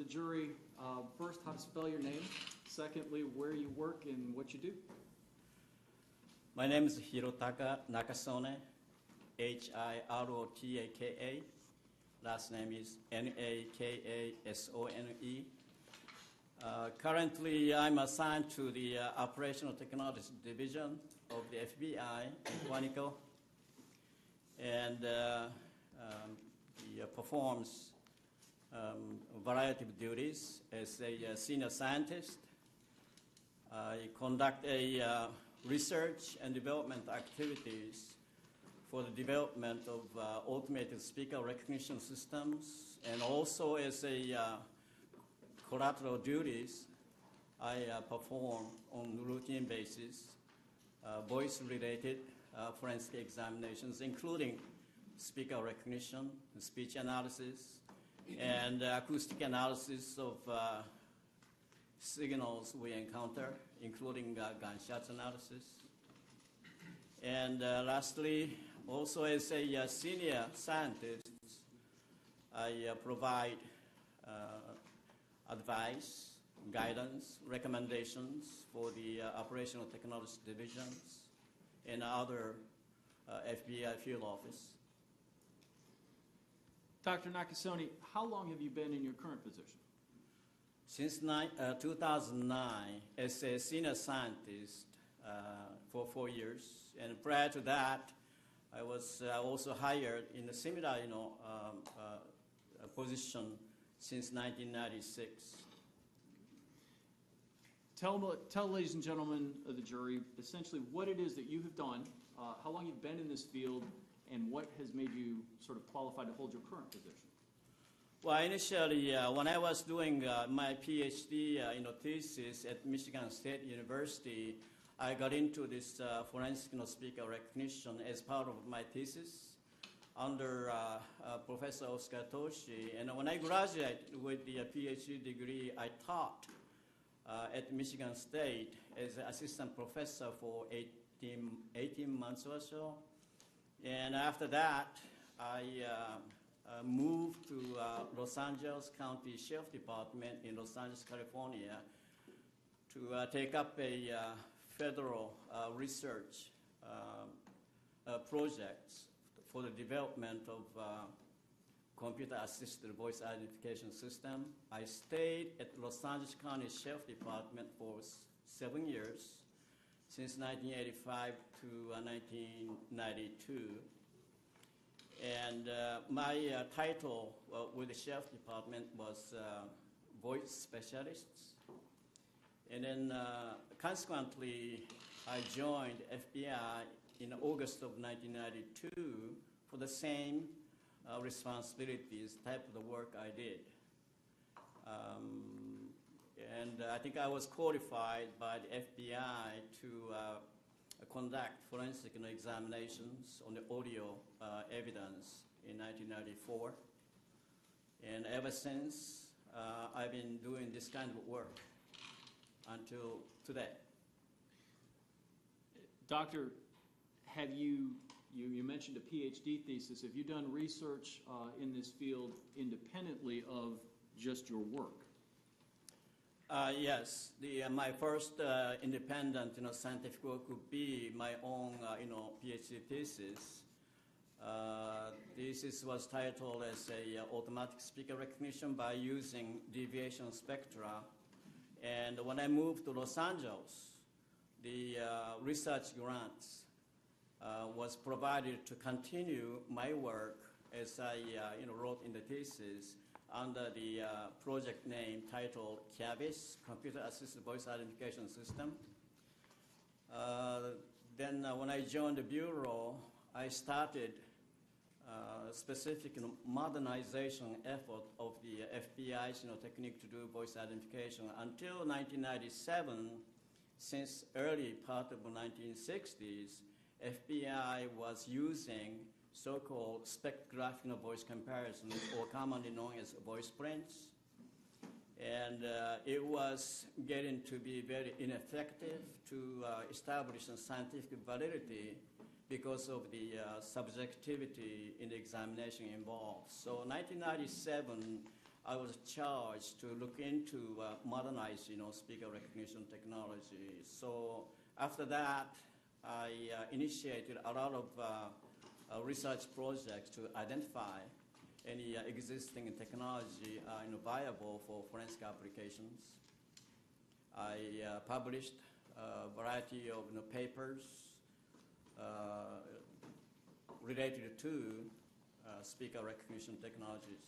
jury. First, how to spell your name. Secondly, where you work and what you do. My name is Hirotaka Nakasone, Hirotaka. Last name is Nakasone. Currently, I'm assigned to the Operational Technology Division of the FBI in Quantico, and he performs a variety of duties as a senior scientist. I conduct research and development activities for the development of automated speaker recognition systems, and also as a collateral duties, I perform on routine basis voice-related forensic examinations, including speaker recognition, speech analysis, and acoustic analysis of signals we encounter, including gunshots analysis. And lastly, also as a senior scientist, I provide advice, guidance, recommendations for the Operational Technology Divisions and other FBI field office. Dr. Nakasone, how long have you been in your current position? Since 2009, as a senior scientist for 4 years, and prior to that, I was also hired in a similar, position since 1996. Tell ladies and gentlemen of the jury essentially what it is that you have done, how long you've been in this field, and what has made you sort of qualified to hold your current position. Well, initially, when I was doing my PhD thesis at Michigan State University, I got into this forensic speaker recognition as part of my thesis under Professor Oscar Toshi. And when I graduated with the PhD degree, I taught at Michigan State as an assistant professor for 18 months or so. And after that, I moved to Los Angeles County Sheriff Department in Los Angeles, California, to take up a federal research projects for the development of computer-assisted voice identification system. I stayed at Los Angeles County Sheriff Department for 7 years, since 1985 to 1992. And my title with the Sheriff Department was voice specialists. And then consequently, I joined FBI in August of 1992 for the same responsibilities, type of the work I did. And I think I was qualified by the FBI to conduct forensic examinations on the audio evidence in 1994. And ever since, I've been doing this kind of work until today. Doctor, have you mentioned a PhD thesis. Have you done research in this field independently of just your work? Yes, my first independent scientific work would be my own PhD thesis. This was titled as a automatic speaker recognition by using deviation spectra. And when I moved to Los Angeles, the research grants was provided to continue my work as I wrote in the thesis under the project name titled CAVIS, Computer Assisted Voice Identification System. Then when I joined the Bureau, I started specific modernization effort of the FBI's technique to do voice identification until 1997. Since early part of the 1960s, FBI was using so-called spectrographic voice comparisons, or commonly known as voice prints. And it was getting to be very ineffective to establish scientific validity because of the subjectivity in the examination involved. So in 1997, I was charged to look into modernize, speaker recognition technology. So after that, I initiated a lot of research projects to identify any existing technology viable for forensic applications. I published a variety of papers related to speaker recognition technologies.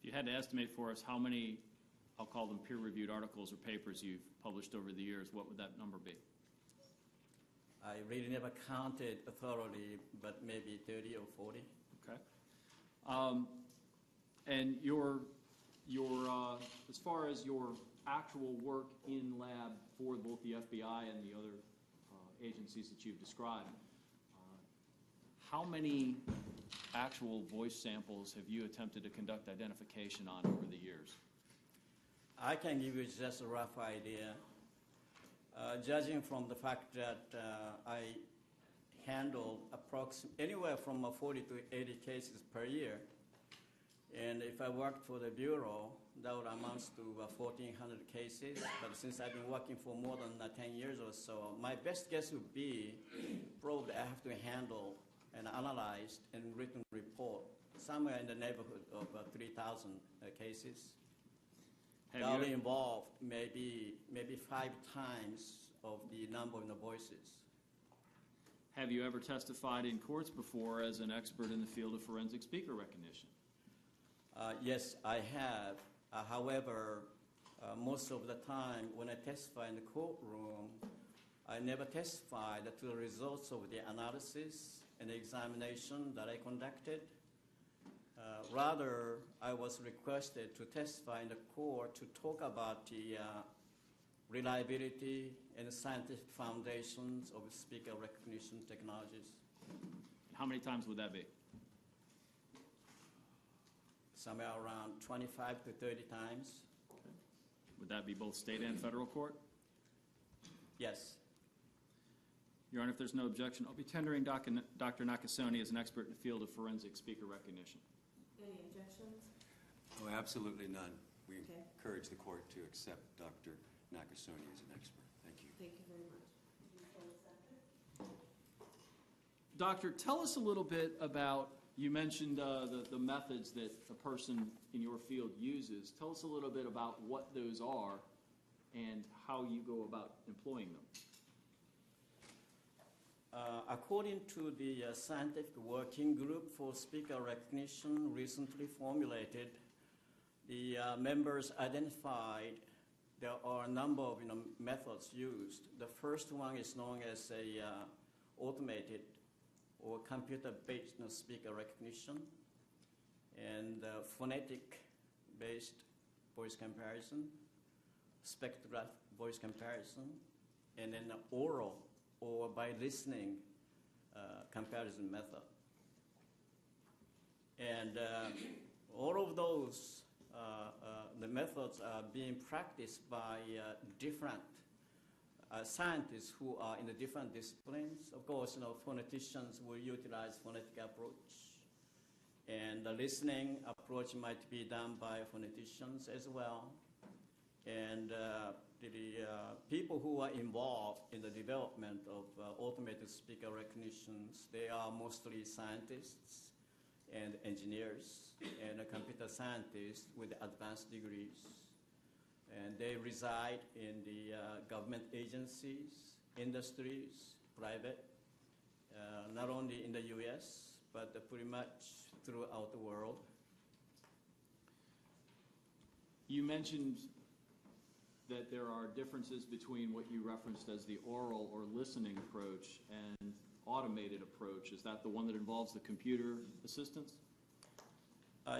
If you had to estimate for us how many, I'll call them peer-reviewed articles or papers you've published over the years, what would that number be? I really never counted thoroughly, but maybe 30 or 40. Okay. And as far as your actual work in lab for both the FBI and the other agencies that you've described, how many actual voice samples have you attempted to conduct identification on over the years? I can give you just a rough idea. Judging from the fact that I handle anywhere from 40 to 80 cases per year, and if I worked for the Bureau, that would amount to 1,400 cases. But since I've been working for more than 10 years or so, my best guess would be probably I have to handle and analyze and written report somewhere in the neighborhood of 3,000 cases. That will involve maybe 5 times of the number of the voices. Have you ever testified in courts before as an expert in the field of forensic speaker recognition? Yes, I have. However, most of the time when I testify in the courtroom, I never testified to the results of the analysis and the examination that I conducted. Rather, I was requested to testify in the court to talk about the reliability and scientific foundations of speaker recognition technologies. How many times would that be? Somewhere around 25 to 30 times. Okay. Would that be both state and federal court? Yes. Your Honor, if there's no objection, I'll be tendering Dr. Nakasone as an expert in the field of forensic speaker recognition. Any objections? Oh, absolutely none. We Okay. encourage the court to accept Dr. Nakasone as an expert. Thank you. Thank you very much. Did you close that? Doctor, tell us a little bit about, you mentioned the methods that a person in your field uses. Tell us a little bit about what those are and how you go about employing them. According to the Scientific Working Group for Speaker Recognition recently formulated, the members identified there are a number of methods used. The first one is known as a automated or computer-based speaker recognition, and phonetic-based voice comparison, spectrograph voice comparison, and then oral or by listening comparison method. And all of those, the methods are being practiced by different scientists who are in the different disciplines. Of course, phoneticians will utilize phonetic approach, and the listening approach might be done by phoneticians as well. And the people who are involved in the development of automated speaker recognitions, they are mostly scientists and engineers and computer scientists with advanced degrees. And they reside in the government agencies, industries, private, not only in the US, but pretty much throughout the world. You mentioned that there are differences between what you referenced as the oral or listening approach and automated approach. Is that the one that involves the computer assistance?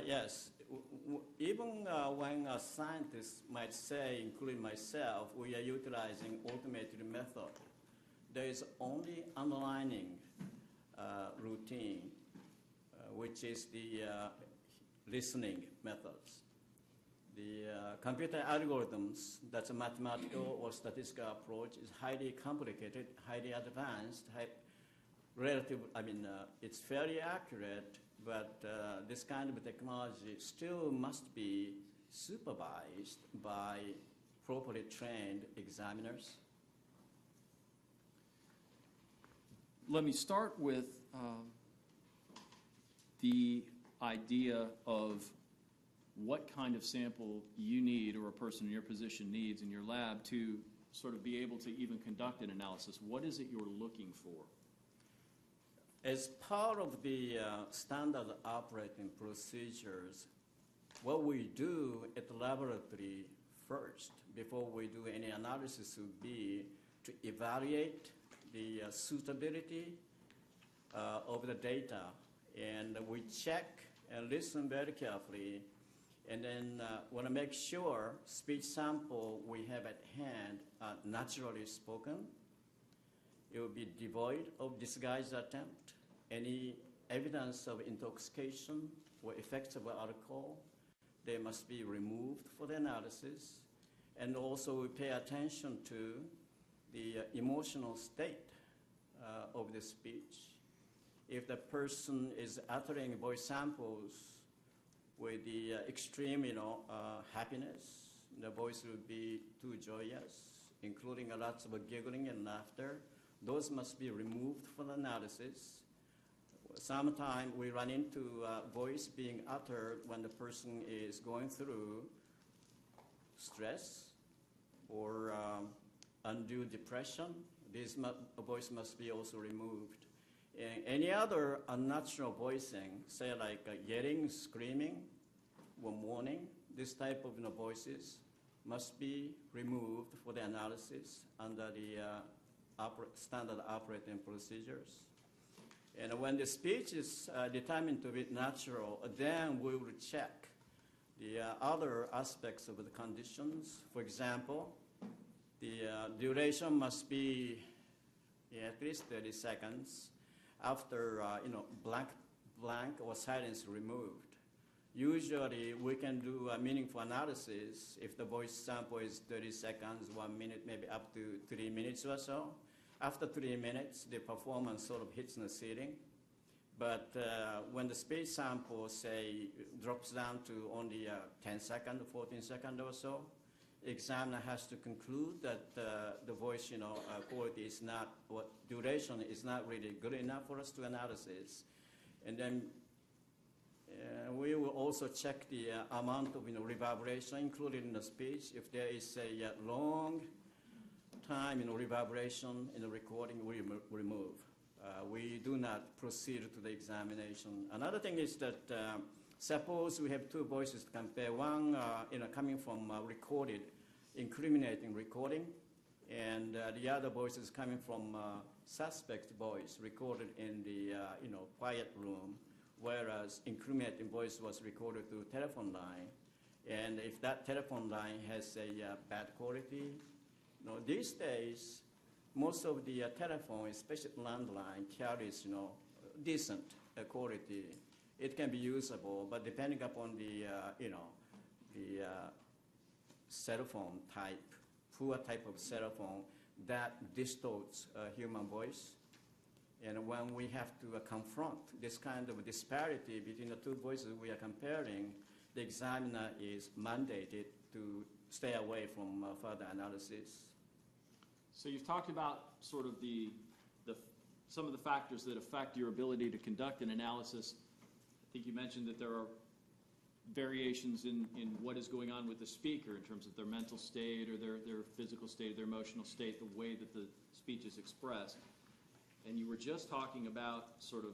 Yes. Even when a scientist might say, including myself, we are utilizing automated method, there is only underlining routine, which is the listening methods. The computer algorithms, that's a mathematical or statistical approach, is highly complicated, highly advanced, it's fairly accurate, but this kind of technology still must be supervised by properly trained examiners? Let me start with the idea of what kind of sample you need or a person in your position needs in your lab to sort of be able to even conduct an analysis. What is it you're looking for? As part of the standard operating procedures, what we do at the laboratory first, before we do any analysis, would be to evaluate the suitability of the data. And we check and listen very carefully, and then want to make sure speech sample we have at hand are naturally spoken. It will be devoid of disguised attempt, any evidence of intoxication or effects of alcohol. They must be removed for the analysis. And also we pay attention to the emotional state of the speech. If the person is uttering voice samples with the extreme, happiness, the voice will be too joyous, including lots of giggling and laughter. Those must be removed for the analysis. Sometimes we run into voice being uttered when the person is going through stress or undue depression. This voice must be also removed. And any other unnatural voicing, say like yelling, screaming, or mourning, this type of voices must be removed for the analysis under the standard operating procedures. And when the speech is determined to be natural, then we will check the other aspects of the conditions. For example, the duration must be at least 30 seconds after blank or silence removed. Usually we can do a meaningful analysis if the voice sample is 30 seconds, 1 minute, maybe up to 3 minutes or so. After 3 minutes, the performance sort of hits the ceiling. But when the speech sample, say, drops down to only 10 seconds, 14 seconds or so, examiner has to conclude that the voice, quality is not, duration is not really good enough for us to analysis. And then we will also check the amount of reverberation included in the speech. If there is a long time reverberation in the recording, we remove. We do not proceed to the examination. Another thing is that suppose we have two voices to compare. One coming from recorded, incriminating recording, and the other voice is coming from suspect's voice recorded in the quiet room, whereas incriminating voice was recorded through telephone line. And if that telephone line has a bad quality, these days, most of the telephone, especially landline, carries decent quality. It can be usable, but depending upon the cell phone type, poor type of cell phone, that distorts human voice. And when we have to confront this kind of disparity between the two voices we are comparing, the examiner is mandated to stay away from further analysis. So you've talked about sort of some of the factors that affect your ability to conduct an analysis. I think you mentioned that there are variations in what is going on with the speaker in terms of their mental state or their physical state, their emotional state, the way that the speech is expressed. And you were just talking about sort of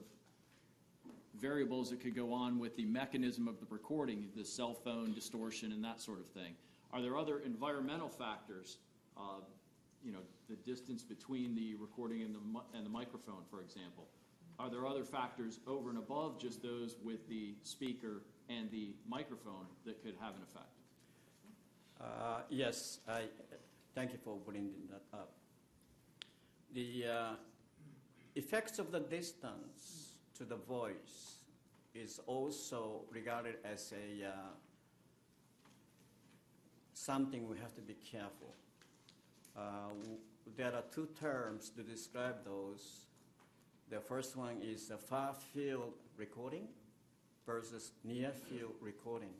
variables that could go on with the mechanism of the recording, the cell phone distortion and that sort of thing. Are there other environmental factors, the distance between the recording and the microphone, for example? Are there other factors over and above just those with the speaker and the microphone that could have an effect? Yes, thank you for bringing that up. The effects of the distance to the voice is also regarded as something we have to be careful. There are two terms to describe those. The first one is a far-field recording versus near-field recording.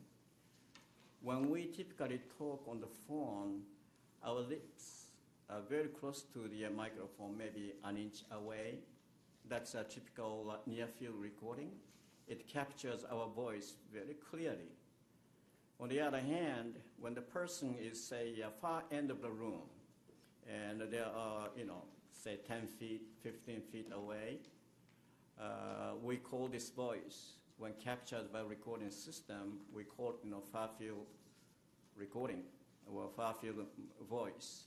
when we typically talk on the phone, our lips are very close to the microphone, maybe an inch away. That's a typical near-field recording. It captures our voice very clearly. On the other hand, when the person is, say, far end of the room, and they are, say 10 feet, 15 feet away, we call this voice, when captured by recording system, we call it, far-field recording, or far-field voice.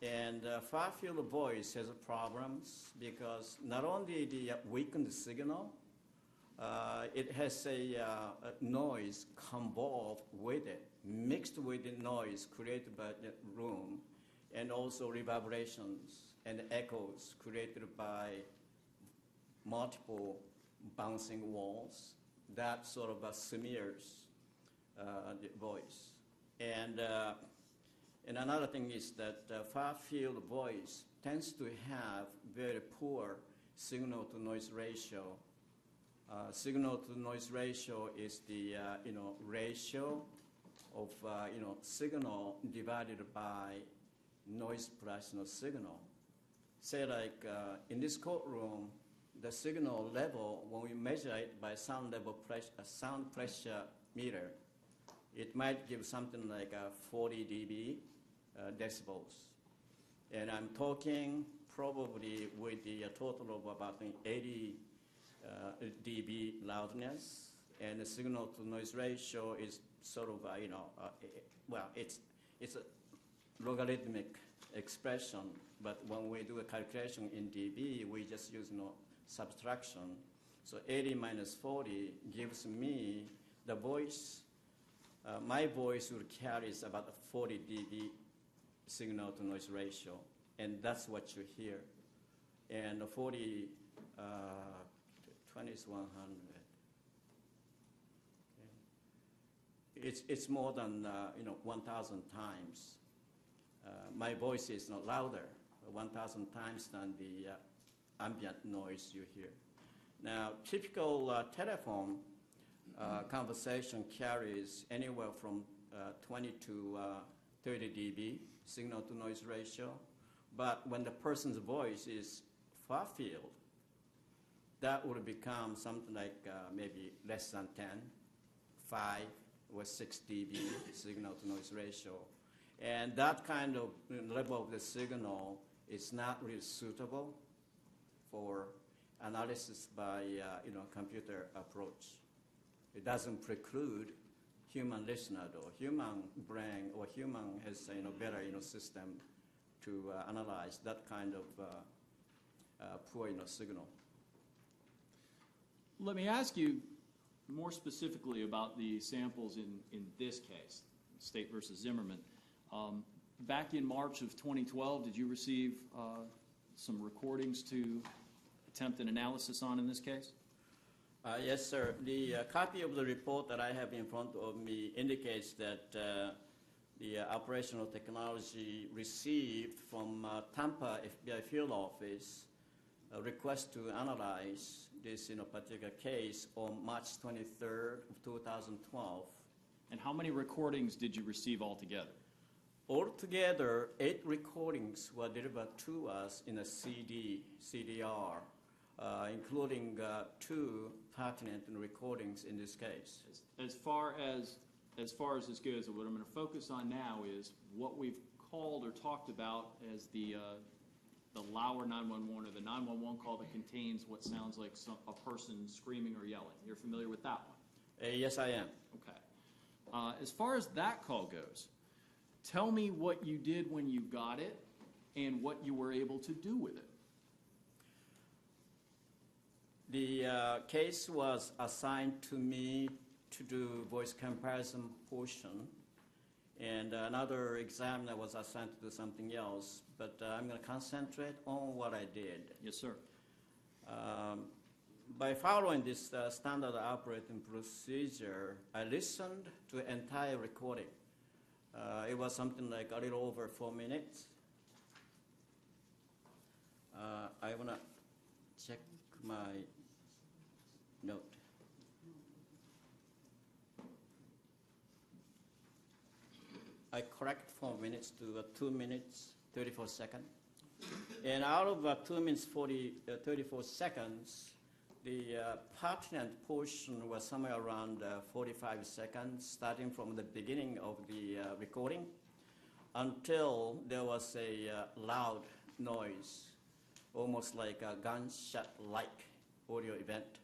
And far-field voice has problems because not only the weakened signal, it has a noise convolved with it, mixed with the noise created by the room, and also reverberations and echoes created by multiple bouncing walls. That sort of smears the voice. And another thing is that far-field voice tends to have very poor signal-to-noise ratio. Signal-to-noise ratio is the ratio of signal divided by noise plus signal. Say like in this courtroom, the signal level, when we measure it by sound pressure meter, it might give something like 40 dB decibels. And I'm talking probably with the total of about 80 dB loudness, and the signal-to-noise ratio is sort of, it's a logarithmic expression, but when we do a calculation in dB, we just use subtraction. So 80 minus 40 gives me the voice. My voice will carry about 40 dB signal-to-noise ratio, and that's what you hear. And 40, 20 is 100. Okay. It's more than 1,000 times. My voice is not louder, 1,000 times than the ambient noise you hear. Now, typical telephone conversation carries anywhere from 20 to 30 dB signal-to-noise ratio. But when the person's voice is far-field, that would become something like maybe less than 10, 5 or 6 dB signal-to-noise ratio. And that kind of level of the signal is not really suitable for analysis by computer approach. It doesn't preclude human listener, though. Human brain or human has better system to analyze that kind of poor signal. Let me ask you more specifically about the samples in this case, State versus Zimmerman. Back in March of 2012, did you receive some recordings to attempt an analysis on in this case? Yes, sir. The copy of the report that I have in front of me indicates that the operational technology received from Tampa FBI field office a request to analyze this particular case on March 23rd of 2012. And how many recordings did you receive altogether? Altogether, 8 recordings were delivered to us in a CDR, including 2 pertinent recordings in this case. As far as this goes, what I'm going to focus on now is what we've called or talked about as the Lauer 911 or the 911 call that contains what sounds like a person screaming or yelling. You're familiar with that one? Yes, I am. Okay. As far as that call goes, tell me what you did when you got it and what you were able to do with it. The case was assigned to me to do voice comparison portion, and another examiner was assigned to do something else, but I'm going to concentrate on what I did. Yes, sir. By following this standard operating procedure, I listened to the entire recording. It was something like a little over 4 minutes. I want to check my note. I correct 4 minutes to 2 minutes, 34 seconds. And out of 2 minutes, 34 seconds, the pertinent portion was somewhere around 45 seconds, starting from the beginning of the recording until there was a loud noise, almost like a gunshot-like audio event.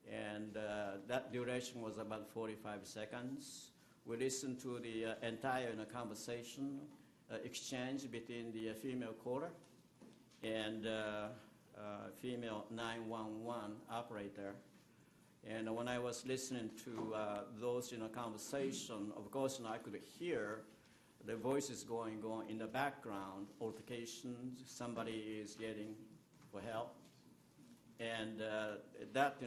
And that duration was about 45 seconds. We listened to the entire conversation exchange between the female caller and female 911 operator. And when I was listening to those conversation, of course, I could hear the voices going in the background, altercations, somebody is yelling for help. And that,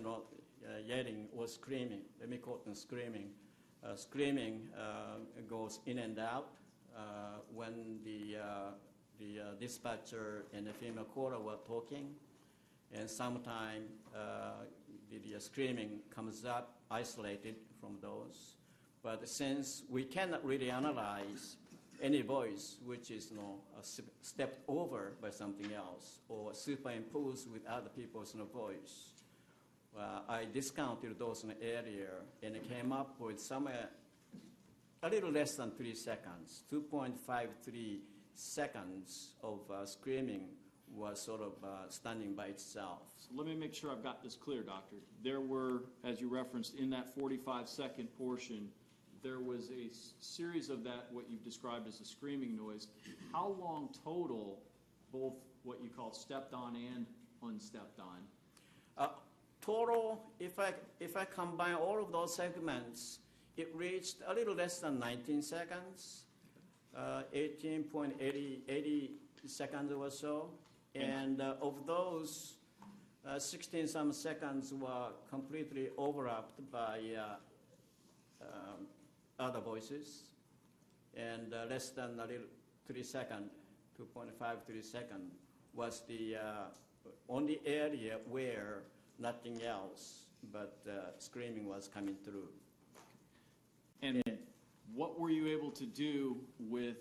yelling was screaming. Let me call it screaming. Screaming goes in and out when the dispatcher and the female caller were talking, and sometimes the screaming comes up isolated from those. But since we cannot really analyze any voice which is stepped over by something else or superimposed with other people's voice, I discounted those in the area and came up with somewhere a little less than 3 seconds. 2.53 seconds of screaming was sort of standing by itself. So let me make sure I've got this clear, Doctor. There were, as you referenced, in that 45-second portion, there was a series of that, what you've described as a screaming noise. How long total, both what you call stepped on and unstepped on? Total, if I combine all of those segments, it reached a little less than 19 seconds, 18.80 seconds or so. And of those, 16-some seconds were completely overlapped by other voices, and less than a little 3 seconds, 2.53 seconds, was the only area where nothing else but screaming was coming through. And what were you able to do with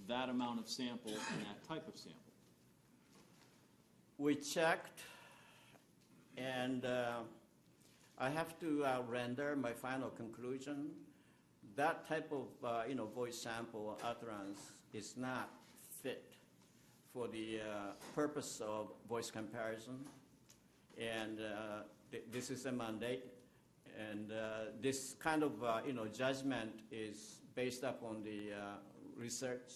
that amount of sample and that type of sample? We checked, and I have to render my final conclusion. That type of voice sample utterance is not fit for the purpose of voice comparison, and this is a mandate. And this kind of judgment is based upon the research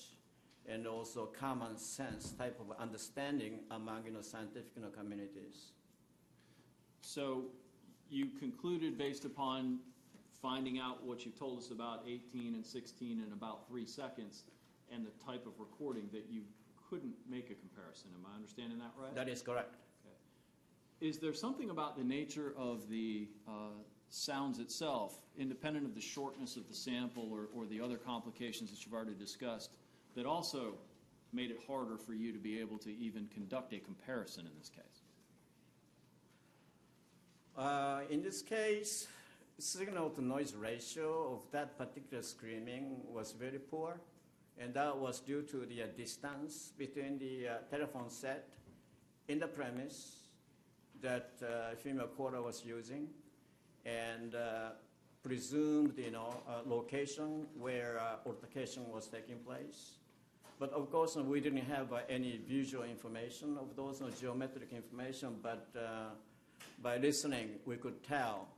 and also common sense type of understanding among scientific communities. So you concluded, based upon finding out what you told us about 18 and 16 in about 3 seconds and the type of recording, that you couldn't make a comparison. Am I understanding that right? That is correct. Okay. Is there something about the nature of the sounds itself, independent of the shortness of the sample or the other complications that you've already discussed, that also made it harder for you to be able to even conduct a comparison in this case? In this case, signal-to-noise ratio of that particular screaming was very poor, and that was due to the distance between the telephone set in the premise that female caller was using and presumed location where altercation was taking place. But of course, we didn't have any visual information of those geometric information, but by listening, we could tell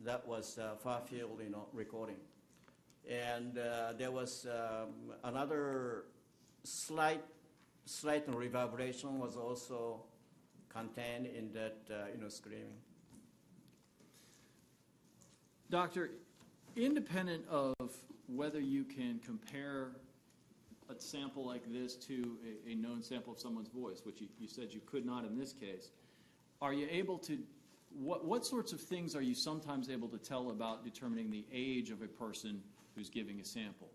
that was far-field recording. And there was another slight reverberation was also contained in that screaming. Doctor, independent of whether you can compare a sample like this to a known sample of someone's voice, which you said you could not in this case, are you able to, what sorts of things are you sometimes able to tell about determining the age of a person who's giving a sample?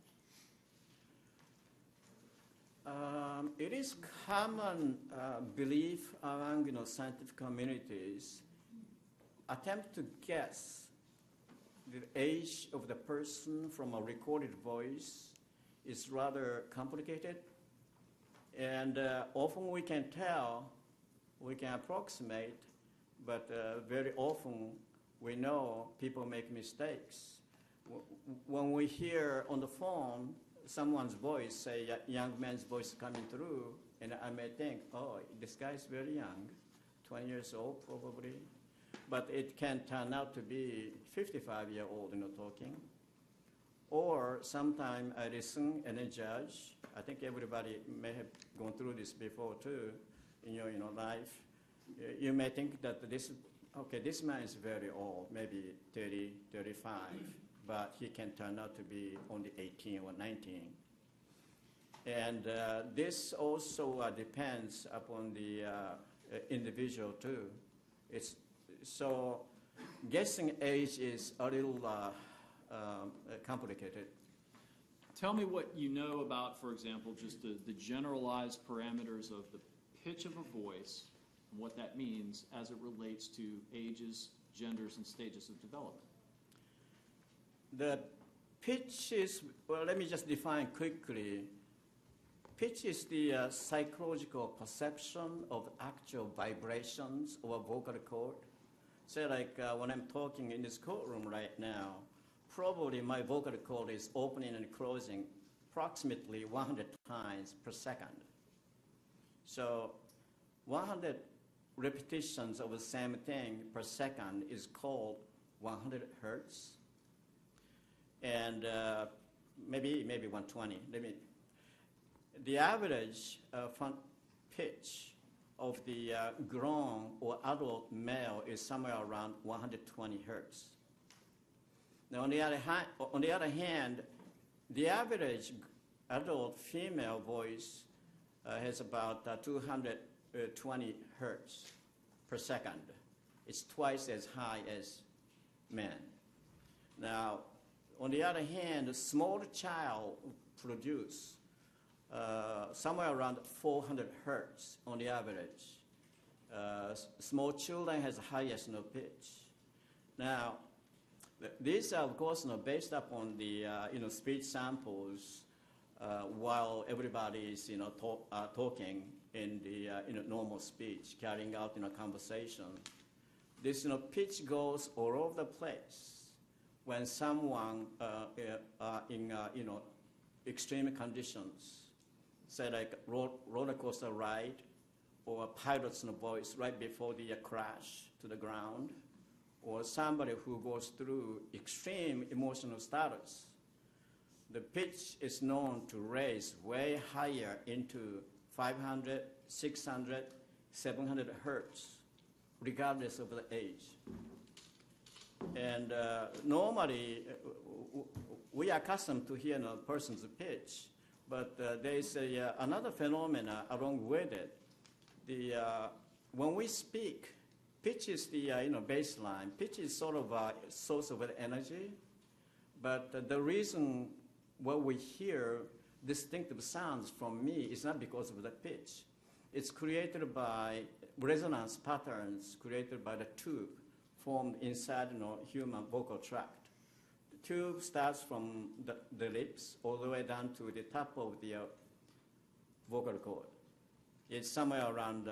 It is common belief among scientific communities attempt to guess the age of the person from a recorded voice is rather complicated, and often we can tell, we can approximate, but very often we know people make mistakes. When we hear on the phone someone's voice, say a young man's voice coming through, and I may think, oh, this guy's very young, 20 years old probably, but it can turn out to be 55-year-old, talking. Or sometimes I listen and then judge. I think everybody may have gone through this before too in your life. You may think that this man is very old, maybe 30, 35, but he can turn out to be only 18 or 19. And this also depends upon the individual too. So guessing age is a little complicated. Tell me what you know about, for example, just the generalized parameters of the pitch of a voice and what that means as it relates to ages, genders, and stages of development. The pitch is, well, let me just define quickly. Pitch is the psychological perception of actual vibrations of a vocal cord. Say like when I'm talking in this courtroom right now, probably my vocal cord is opening and closing approximately 100 times per second. So 100 repetitions of the same thing per second is called 100 hertz. And maybe 120. The average front pitch of the grown or adult male is somewhere around 120 hertz. Now, on the other hand, the average adult female voice has about 220 hertz per second. It's twice as high as men. Now, on the other hand, a small child produce somewhere around 400 hertz on the average. Small children has the highest pitch. Now, these are, of course, based upon the speech samples while everybody is talking in the normal speech, carrying out conversation. This pitch goes all over the place when someone in extreme conditions, say like roller coaster ride or a pilot's voice right before the crash to the ground, or somebody who goes through extreme emotional status. The pitch is known to raise way higher into 500, 600, 700 hertz, regardless of the age. And normally, we are accustomed to hear a person's pitch, but there is another phenomena along with it. When we speak, pitch is the baseline. Pitch is sort of a source of energy, but the reason why we hear distinctive sounds from me is not because of the pitch. It's created by resonance patterns created by the tube formed inside human vocal tract. The tube starts from the lips all the way down to the top of the vocal cord. It's somewhere around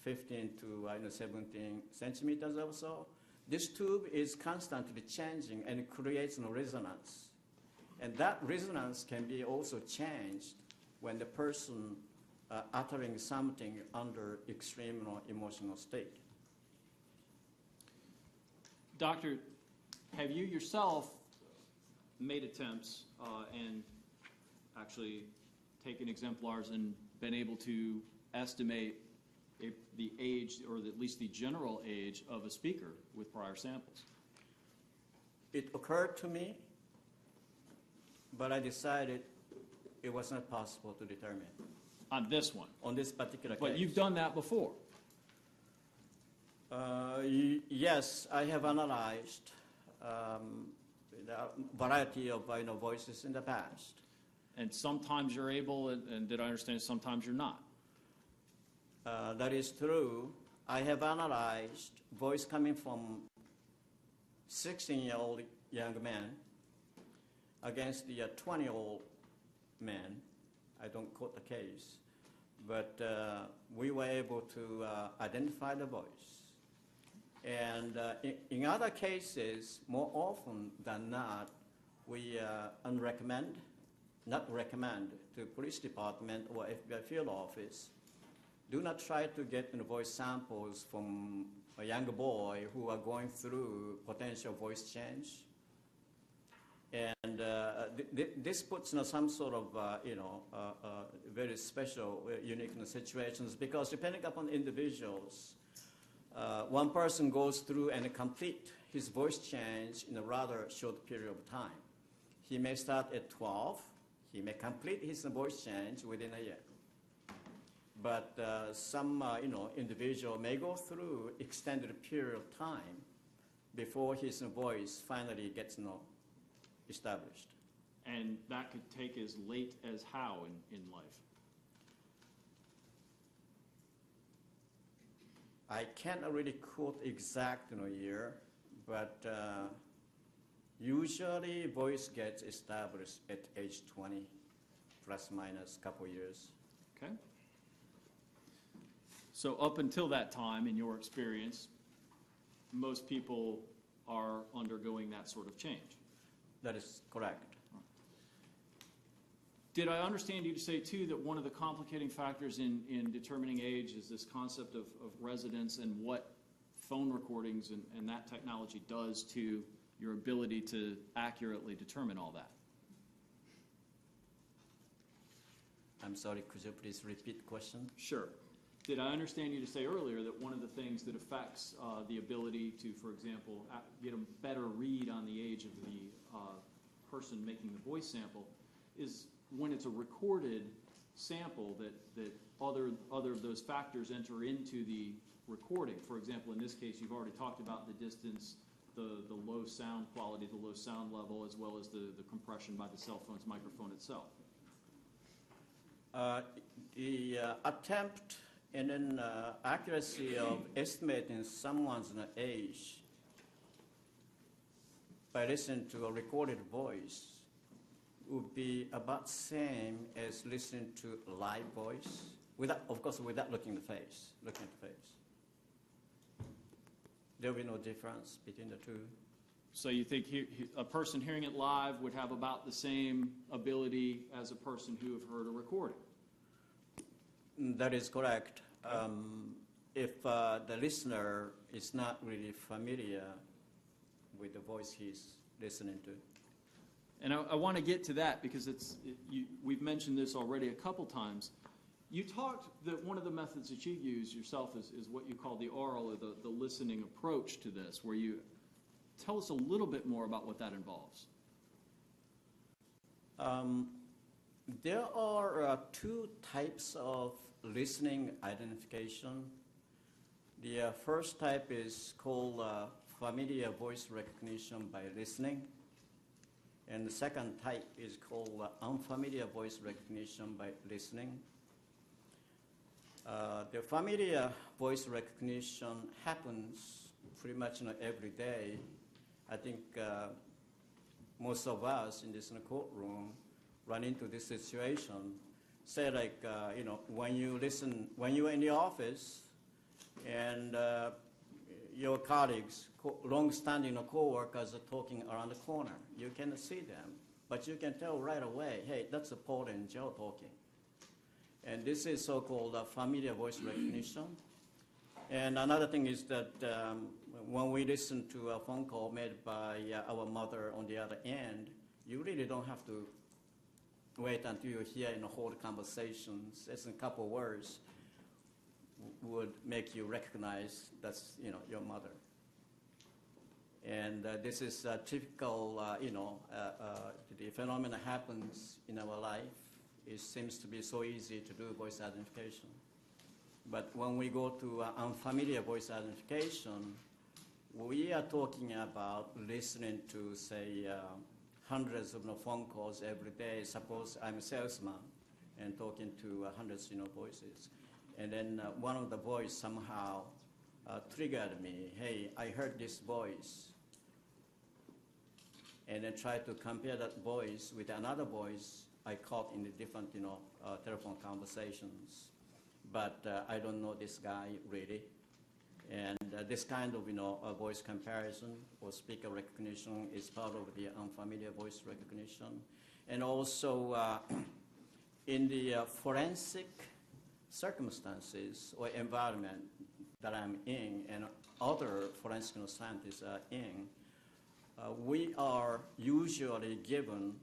15 to 17 centimeters or so. This tube is constantly changing and it creates resonance. And that resonance can be also changed when the person uttering something under extreme emotional state. Doctor, have you yourself made attempts and actually taken exemplars and been able to estimate the age, or at least the general age, of a speaker with prior samples? It occurred to me, but I decided it was not possible to determine. On this one? On this particular case. But you've done that before? Yes, I have analyzed the variety of voices in the past. And sometimes you're able, and did I understand, sometimes you're not? That is true. I have analyzed voice coming from 16-year-old young man against the 20-year-old man. I don't quote the case. But we were able to identify the voice. And in other cases, more often than not, we not recommend to police department or FBI field office, do not try to get voice samples from a younger boy who are going through potential voice change. And this puts some sort of, very special, unique situations, because depending upon individuals, one person goes through and complete his voice change in a rather short period of time. He may start at 12. He may complete his voice change within a year. But some individual may go through extended period of time before his voice finally gets established. And that could take as late as how in life? I can't really quote exact year, but usually voice gets established at age 20, plus minus a couple years. Okay. So up until that time, in your experience, most people are undergoing that sort of change? That is correct. Did I understand you to say, too, that one of the complicating factors in determining age is this concept of residence and what phone recordings and that technology does to your ability to accurately determine all that? I'm sorry, could you please repeat the question? Sure. Did I understand you to say earlier that one of the things that affects the ability to, for example, get a better read on the age of the person making the voice sample is when it's a recorded sample that other of those factors enter into the recording? For example, in this case, you've already talked about the distance, the low sound quality, the low sound level, as well as the compression by the cell phone's microphone itself. The attempt and then accuracy of estimating someone's age by listening to a recorded voice would be about same as listening to a live voice, without, of course, without looking at the face. There will be no difference between the two. So you think a person hearing it live would have about the same ability as a person who have heard a recording? That is correct. If the listener is not really familiar with the voice he's listening to. And I want to get to that because we've mentioned this already a couple times. You talked that one of the methods that you use yourself is what you call the oral or the listening approach to this, where you tell us a little bit more about what that involves. There are two types of listening identification. The first type is called familiar voice recognition by listening. And the second type is called unfamiliar voice recognition by listening. The familiar voice recognition happens pretty much every day. I think most of us in this courtroom run into this situation. Say like, when you're in the office and your colleagues, long-standing co-workers are talking around the corner. You can see them, but you can tell right away, hey, that's Paul and Joe talking. And this is so-called familiar voice recognition. And another thing is that when we listen to a phone call made by our mother on the other end, you really don't have to wait until you hear in a whole conversations. Just a couple of words would make you recognize that's your mother. And this is typical. The phenomenon happens in our life. It seems to be so easy to do voice identification. But when we go to unfamiliar voice identification, we are talking about listening to, say, hundreds of phone calls every day. Suppose I'm a salesman and talking to hundreds voices. And then one of the voice somehow triggered me. Hey, I heard this voice. And then try to compare that voice with another voice I caught in the different, telephone conversations. But I don't know this guy really. And this kind of, voice comparison or speaker recognition is part of the unfamiliar voice recognition. And also in the forensic circumstances or environment that I'm in and other forensic scientists are in, we are usually given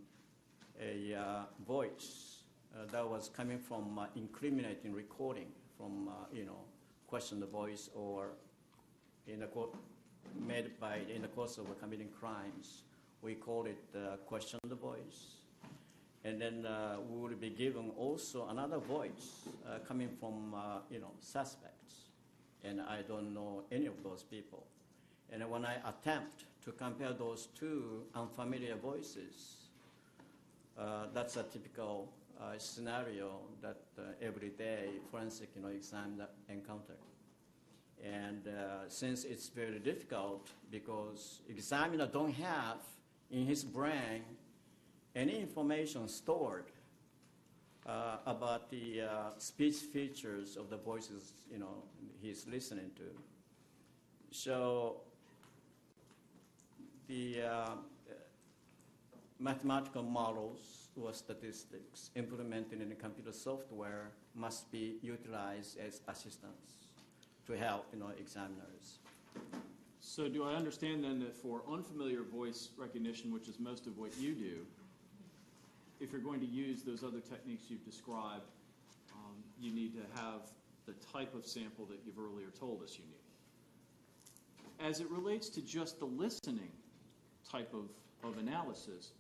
a voice that was coming from incriminating recording from, question the voice or in the made by in the course of committing crimes. We call it question the voice. And then we will be given also another voice coming from, suspects. And I don't know any of those people. And when I attempt to compare those two unfamiliar voices, that's a typical scenario that everyday forensic examiner encounter. And since it's very difficult because examiner don't have in his brain any information stored about the speech features of the voices he's listening to. So the mathematical models or statistics implemented in the computer software must be utilized as assistance to help examiners. So do I understand then that for unfamiliar voice recognition, which is most of what you do, if you're going to use those other techniques you've described, you need to have the type of sample that you've earlier told us you need. As it relates to just the listening type of analysis,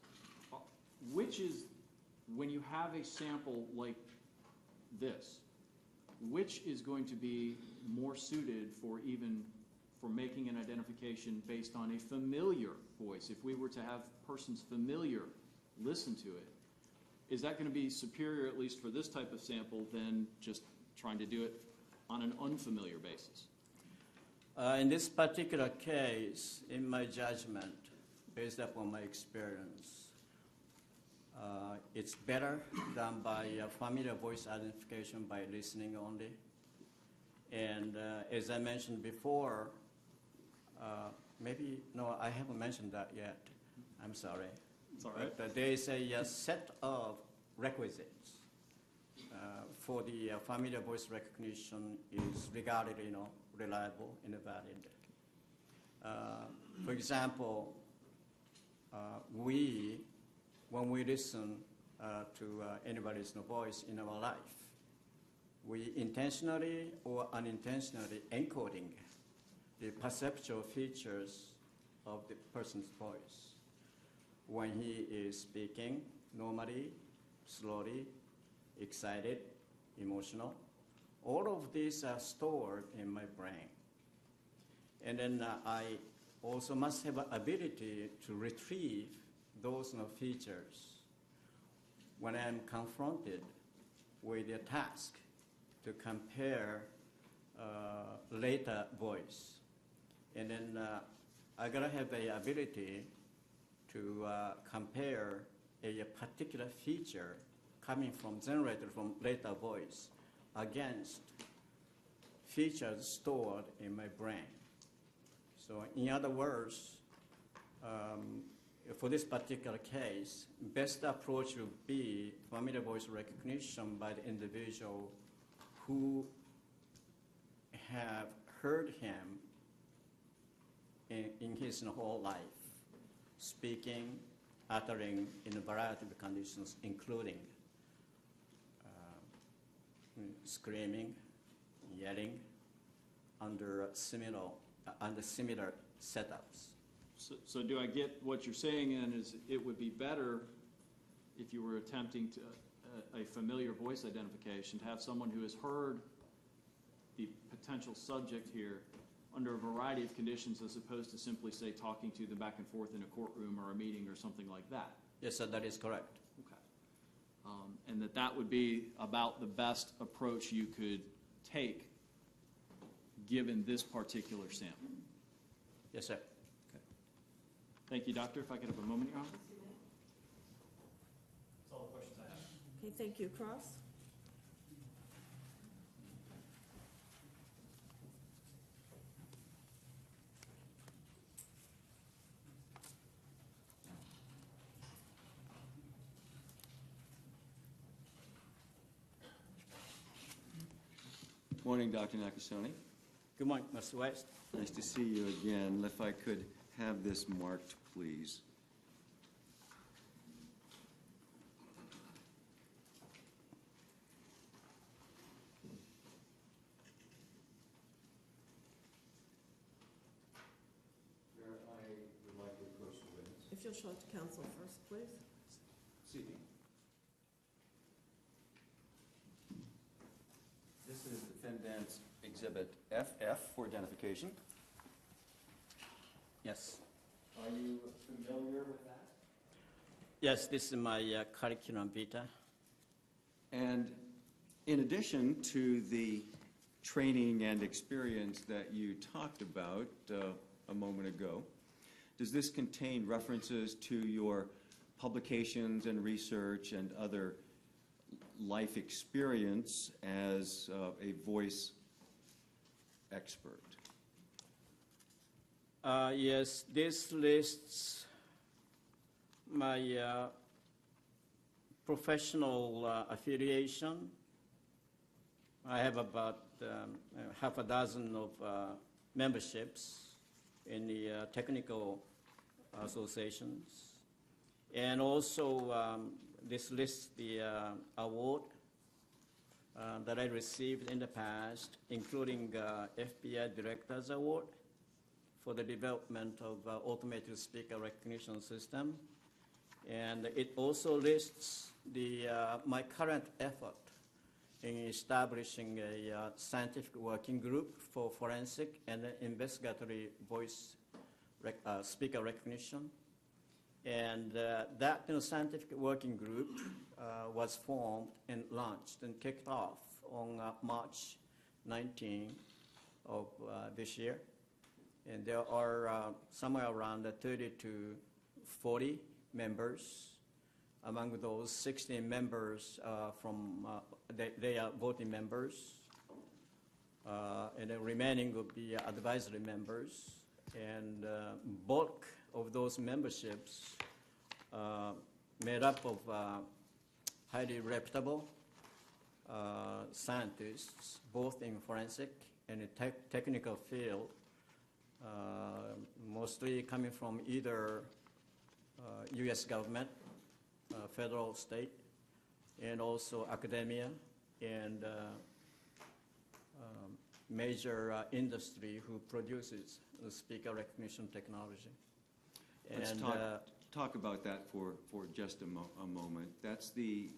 which is, when you have a sample like this, which is going to be more suited for making an identification based on a familiar voice? If we were to have persons familiar listen to it, is that going to be superior, at least for this type of sample, than just trying to do it on an unfamiliar basis? In this particular case, in my judgment, based upon my experience, it's better done by familiar voice identification by listening only. And as I mentioned before, no, I haven't mentioned that yet. I'm sorry. It's all right. But there is a set of requisites for the familiar voice recognition is regarded, reliable and valid. For example, when we listen to anybody's voice in our life, we intentionally or unintentionally encoding the perceptual features of the person's voice. When he is speaking normally, slowly, excited, emotional, all of these are stored in my brain. And then I also must have an ability to retrieve those features when I'm confronted with a task to compare later voice. And then I gotta have the ability to compare a particular feature generated from later voice against features stored in my brain. So in other words, for this particular case, best approach would be familiar voice recognition by the individual who have heard him in his whole life, speaking, uttering in a variety of conditions, including screaming, yelling, under similar setups. So do I get what you're saying then is it would be better if you were attempting to a familiar voice identification to have someone who has heard the potential subject here under a variety of conditions as opposed to simply, say, talking to them back and forth in a courtroom or a meeting or something like that? Yes, sir, that is correct. Okay. And that would be about the best approach you could take given this particular sample? Yes, sir. Okay. Thank you, Doctor. If I could have a moment, Your Honor. Mr. May? That's all the questions I have. Okay, thank you. Cross? Morning, Dr. Nakasone. Good morning, Mr. West. Nice to see you again. If I could have this marked, please. Where I would like to approach the witness. If you'll show it to council first, please. Seating. This is Defendant's Exhibit FF for identification. Yes. Are you familiar with that? Yes, this is my curriculum vitae. And in addition to the training and experience that you talked about a moment ago, does this contain references to your publications and research and other life experience as a voice expert? Yes, this lists my professional affiliation. I have about half a dozen of memberships in the technical associations. And also, this lists the award that I received in the past, including FBI Director's Award for the development of automated speaker recognition system. And it also lists my current effort in establishing a scientific working group for forensic and investigatory voice speaker recognition. And that scientific working group was formed and launched and kicked off on March 19 of this year. And there are somewhere around 30 to 40 members. Among those, 16 members they are voting members. And the remaining will be advisory members. And bulk of those memberships made up of highly reputable scientists, both in forensic and the technical field, mostly coming from either U.S. government, federal, state, and also academia and major industry who produces speaker recognition technology. Let's And talk about that for just a moment. That's the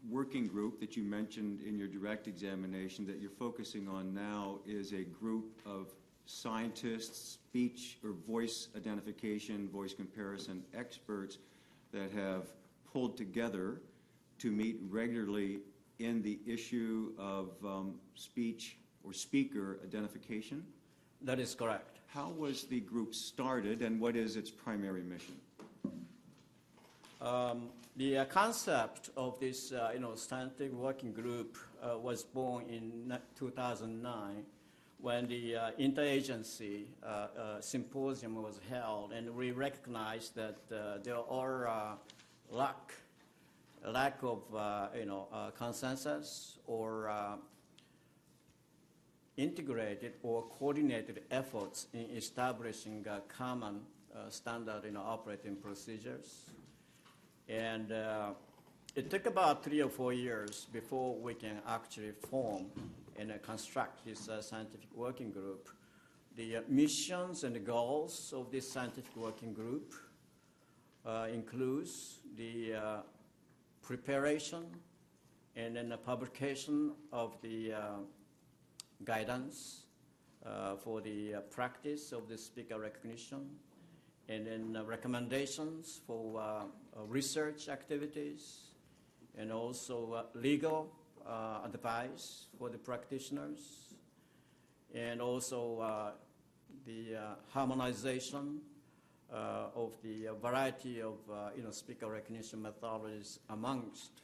working group that you mentioned in your direct examination that you're focusing on now is a group of scientists, speech or voice identification, voice comparison experts that have pulled together to meet regularly in the issue of speech or speaker identification? that is correct. How was the group started and what is its primary mission? The concept of this scientific working group was born in 2009 when the interagency symposium was held, and we recognized that there are lack of consensus or integrated or coordinated efforts in establishing common standard operating procedures. And it took about 3 or 4 years before we can actually form and construct this scientific working group. The missions and the goals of this scientific working group includes the preparation and then the publication of the guidance for the practice of the speaker recognition, and then recommendations for research activities, and also legal advice for the practitioners, and also the harmonization of the variety of speaker recognition methodologies amongst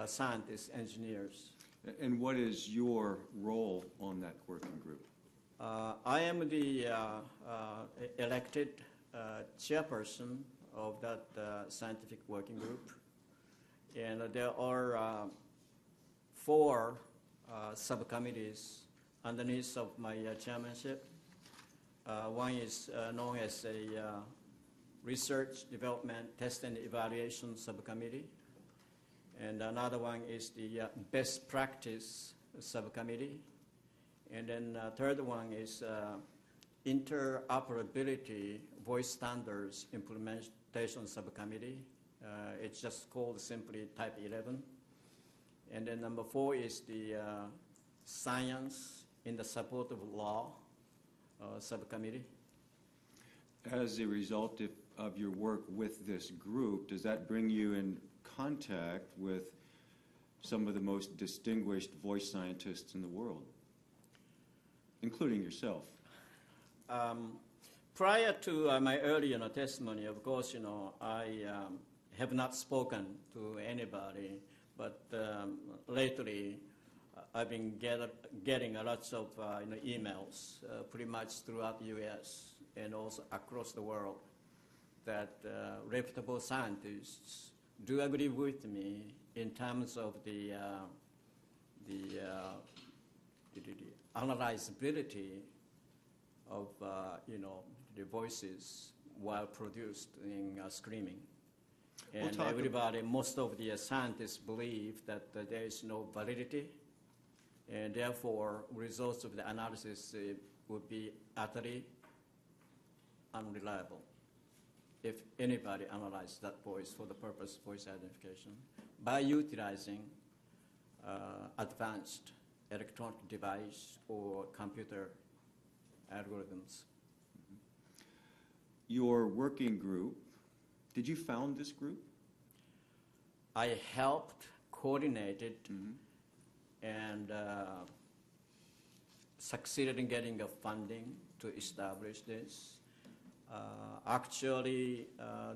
scientists, engineers. And what is your role on that working group? I am the elected chairperson of that scientific working group. And there are 4 subcommittees underneath of my chairmanship. One is known as a Research, Development, Test, and Evaluation Subcommittee. And another one is the Best Practice Subcommittee. And then third one is Interoperability Voice Standards Implementation Subcommittee. It's just called simply Type 11. And then number 4 is the Science in the Support of Law Subcommittee. As a result of your work with this group, does that bring you in contact with some of the most distinguished voice scientists in the world, including yourself? Prior to my earlier testimony, of course, I have not spoken to anybody, but lately I've been getting a lot of emails pretty much throughout the U.S. and also across the world that reputable scientists do agree with me in terms of the analyzability of the voices while produced in screaming. And everybody, most of the scientists believe that there is no validity, and therefore results of the analysis would be utterly unreliable if anybody analyzes that voice for the purpose of voice identification by utilizing advanced electronic device or computer algorithms. Your working group, did you found this group? I helped coordinate it and succeeded in getting the funding to establish this. Actually,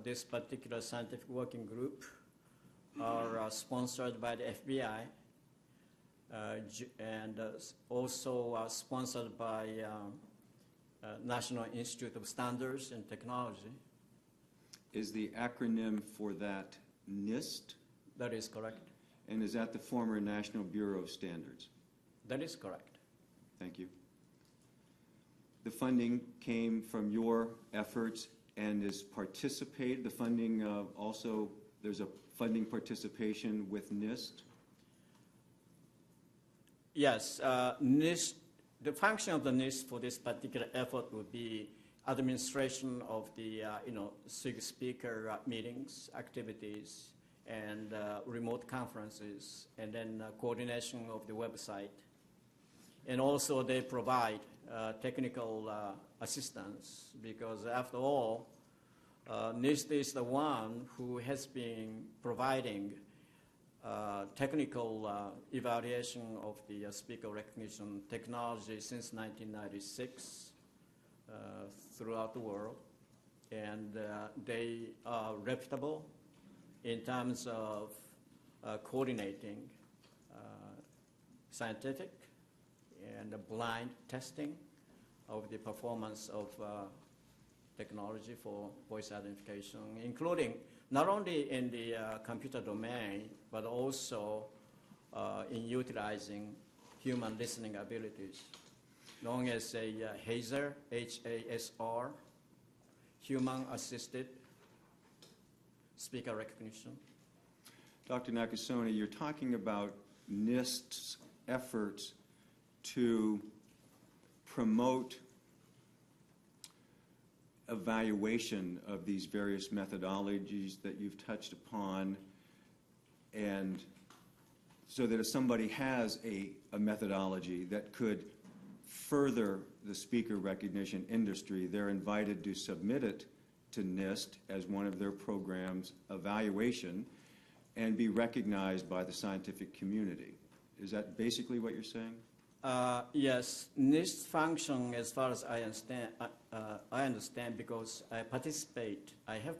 this particular scientific working group are sponsored by the FBI and also sponsored by National Institute of Standards and Technology. Is the acronym for that NIST? That is correct. And is that the former National Bureau of Standards? That is correct. Thank you. The funding came from your efforts and is participated, the funding also, there's a funding participation with NIST? Yes, NIST, the function of the NIST for this particular effort would be administration of the speaker meetings, activities, and remote conferences, and then coordination of the website. And also they provide technical assistance because after all, NIST is the one who has been providing technical evaluation of the speaker recognition technology since 1996 throughout the world. And they are reputable in terms of coordinating scientific and blind testing of the performance of technology for voice identification, including not only in the computer domain, but also in utilizing human listening abilities, known as a HASR, H-A-S-R, human-assisted speaker recognition. Dr. Nakasone, you're talking about NIST's efforts to promote evaluation of these various methodologies that you've touched upon, and so that if somebody has a methodology that could further the speaker recognition industry, they're invited to submit it to NIST as one of their programs evaluation and be recognized by the scientific community. Is that basically what you're saying? Yes, NIST function, as far as I understand because I have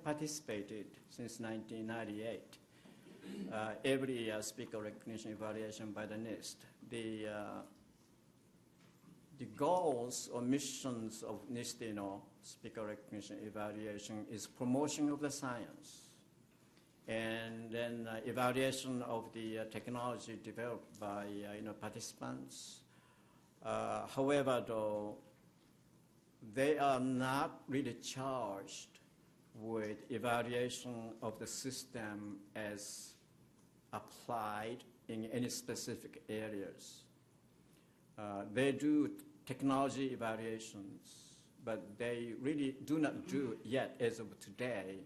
participated since 1998. Every speaker recognition evaluation by the NIST. The goals or missions of NIST, speaker recognition evaluation is promotion of the science, and then evaluation of the technology developed by participants. However, though, they are not really charged with evaluation of the system as applied in any specific areas. They do technology evaluations, but they really do not do yet, as of today,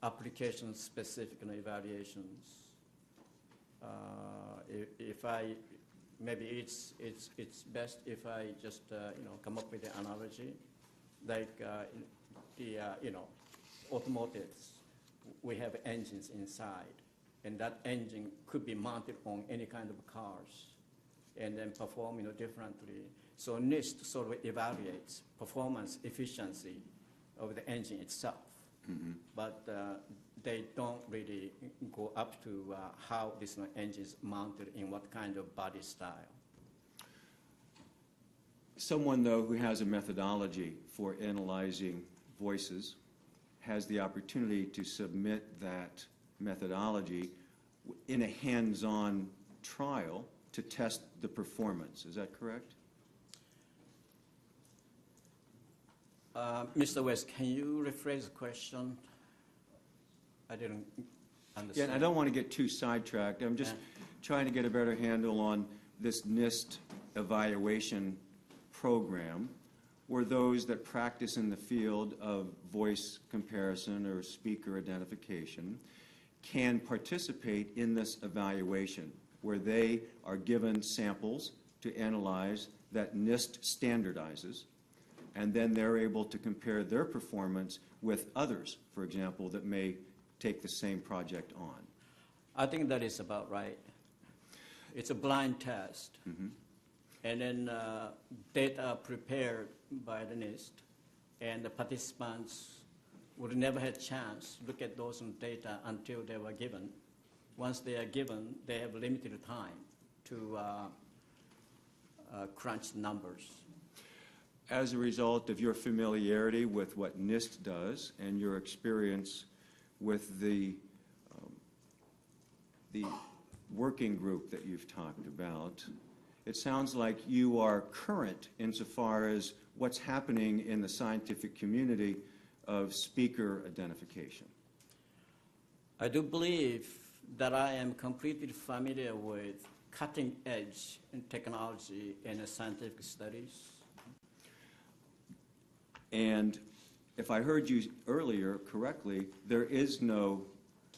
application-specific evaluations. Maybe it's best if I just come up with an analogy, like automotives. We have engines inside, and that engine could be mounted on any kind of cars, and then perform differently. So NIST sort of evaluates performance efficiency of the engine itself, but they don't really go up to how this engine is mounted in what kind of body style. Someone, though, who has a methodology for analyzing voices has the opportunity to submit that methodology in a hands-on trial to test the performance. Is that correct? Mr. West, can you rephrase the question? I didn't understand. Yeah, and I don't want to get too sidetracked. I'm just trying to get a better handle on this NIST evaluation program, where those that practice in the field of voice comparison or speaker identification can participate in this evaluation, where they are given samples to analyze that NIST standardizes, and then they're able to compare their performance with others, for example, that may take the same project on. I think that is about right. It's a blind test. And then data are prepared by the NIST, and the participants would never have a chance to look at those data until they were given. Once they are given, they have limited time to crunch numbers. As a result of your familiarity with what NIST does and your experience with the working group that you've talked about, it sounds like you are current insofar as what's happening in the scientific community of speaker identification. I do believe that I am completely familiar with cutting edge in technology and scientific studies. And if I heard you earlier correctly, there is no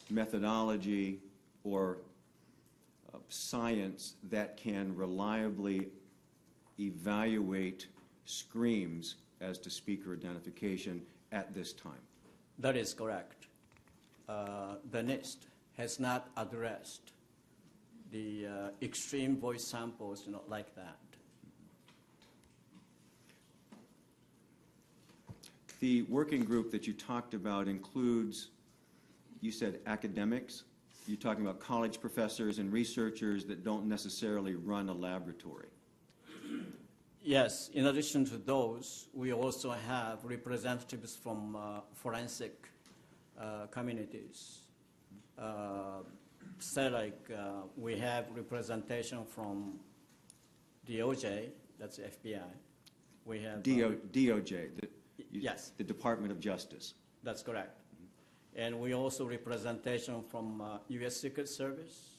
methodology or science that can reliably evaluate screams as to speaker identification at this time. That is correct. The NIST has not addressed the extreme voice samples like that. The working group that you talked about includes, you said academics. You're talking about college professors and researchers that don't necessarily run a laboratory. Yes, in addition to those, we also have representatives from forensic communities. We have representation from DOJ, that's FBI. We have DOJ, yes, the Department of Justice. That's correct. And we also representation from U.S. Secret Service.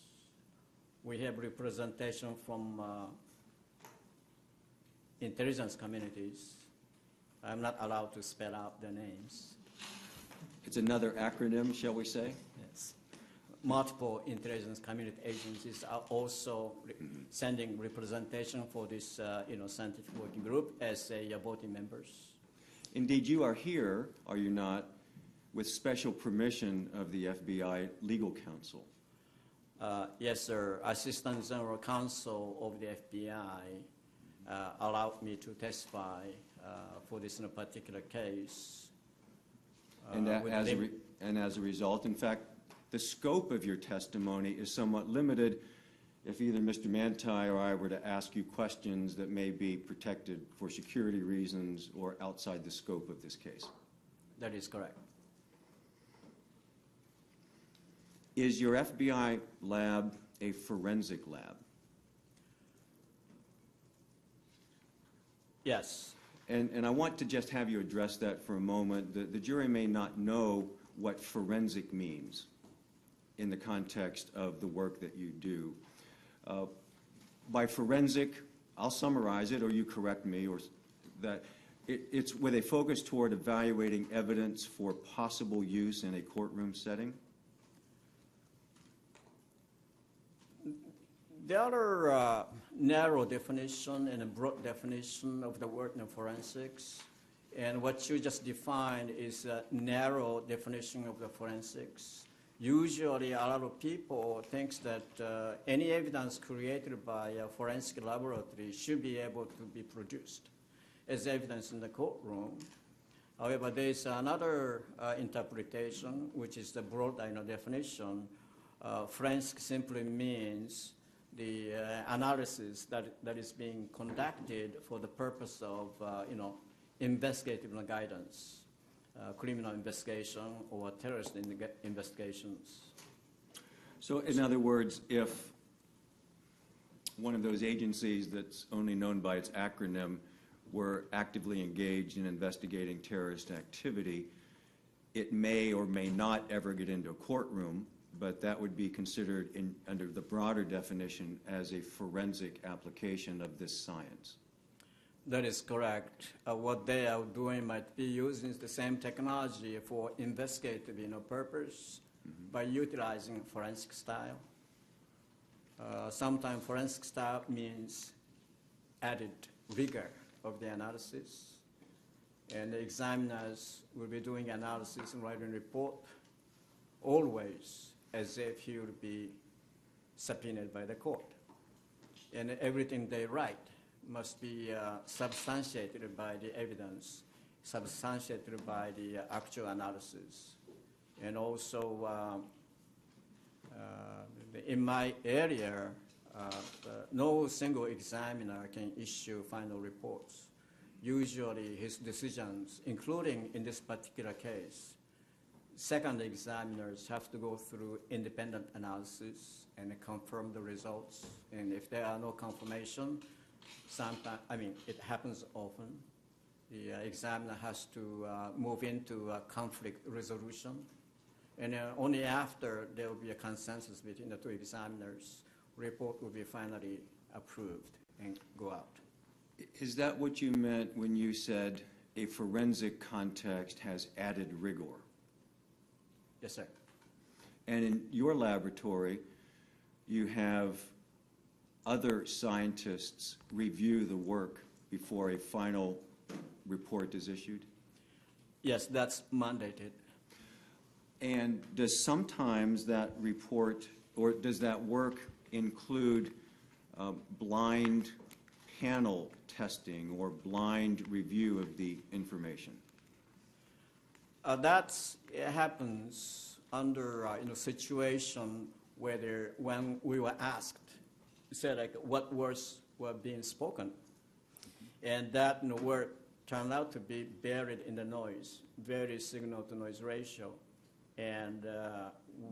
We have representation from intelligence communities. I'm not allowed to spell out their names. It's another acronym, shall we say? Yes. Multiple intelligence community agencies are also sending representation for this scientific working group as voting members. Indeed, you are here, are you not, with special permission of the FBI legal counsel? Yes, sir. Assistant General Counsel of the FBI allowed me to testify for this particular case. And with as a result, in fact, the scope of your testimony is somewhat limited if either Mr. Manti or I were to ask you questions that may be protected for security reasons or outside the scope of this case. That is correct. Is your FBI lab a forensic lab? Yes. And I want to just have you address that for a moment. The jury may not know what forensic means in the context of the work that you do. By forensic, I'll summarize it, or you correct me, or that it's with a focus toward evaluating evidence for possible use in a courtroom setting. There are narrow definition and a broad definition of the word in forensics. And what you just defined is a narrow definition of the forensics. Usually, a lot of people think that any evidence created by a forensic laboratory should be able to be produced as evidence in the courtroom. However, there is another interpretation, which is the broad definition. Forensic simply means the analysis that is being conducted for the purpose of, investigative guidance, criminal investigation, or terrorist investigations. So, in other words, if one of those agencies that's only known by its acronym were actively engaged in investigating terrorist activity, it may or may not ever get into a courtroom, but that would be considered under the broader definition as a forensic application of this science. That is correct. What they are doing might be using the same technology for investigative purpose by utilizing forensic style. Sometimes forensic style means added rigor of the analysis, and the examiners will be doing analysis and writing report always as if he would be subpoenaed by the court. And everything they write must be substantiated by the evidence, substantiated by the actual analysis. And also, in my area, no single examiner can issue final reports. Usually his decisions, including in this particular case, second examiners have to go through independent analysis and confirm the results. And if there are no confirmation, sometimes, it happens often, the examiner has to move into conflict resolution. And only after there will be a consensus between the two examiners, report will be finally approved and go out. Is that what you meant when you said a forensic context has added rigor? Yes, sir. And in your laboratory, you have other scientists review the work before a final report is issued? Yes, that's mandated. And does sometimes that report, or does that work include blind panel testing or blind review of the information? That happens under situation where when we were asked, said what words were being spoken, and that word turned out to be buried in the noise, very signal to noise ratio, and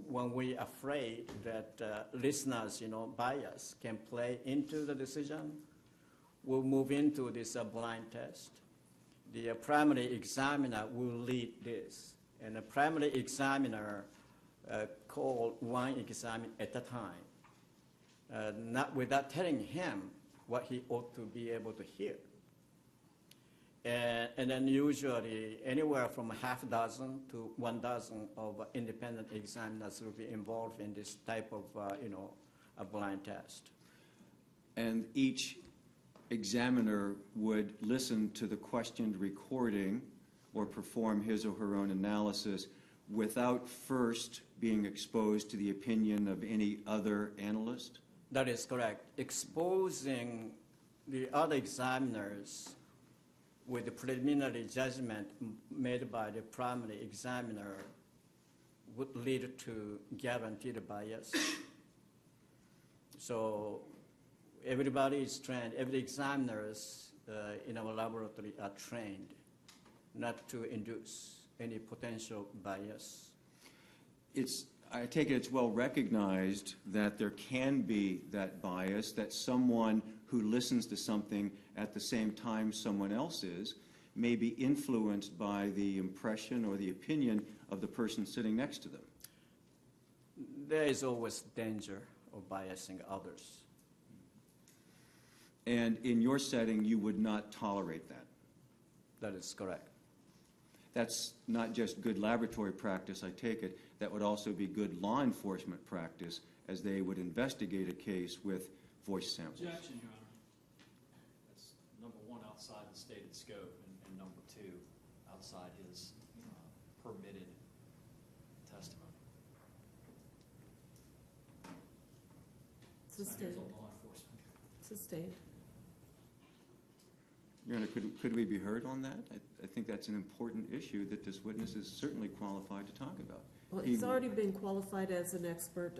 when we are afraid that listeners, bias can play into the decision, we'll move into this blind test. The primary examiner will lead this, and the primary examiner called one exam at a time, not without telling him what he ought to be able to hear. And then usually anywhere from half a dozen to 1 dozen of independent examiners will be involved in this type of, a blind test. And each examiner would listen to the questioned recording or perform his or her own analysis without first being exposed to the opinion of any other analyst? That is correct. Exposing the other examiners with the preliminary judgment made by the primary examiner would lead to guaranteed bias. So everybody is trained, every examiners in our laboratory are trained not to induce any potential bias. I take it it's well recognized that there can be that bias, that someone who listens to something at the same time someone else is may be influenced by the impression or the opinion of the person sitting next to them. There is always danger of biasing others. And in your setting, you would not tolerate that. That is correct. That's not just good laboratory practice, I take it. That would also be good law enforcement practice as they would investigate a case with voice samples. Objection, Your Honor. That's number one, outside the stated scope, and number two, outside his permitted testimony. Sustained. Here's a law enforcement. Sustained. Your Honor, could we be heard on that? I think that's an important issue that this witness is certainly qualified to talk about. Well, he's already been qualified as an expert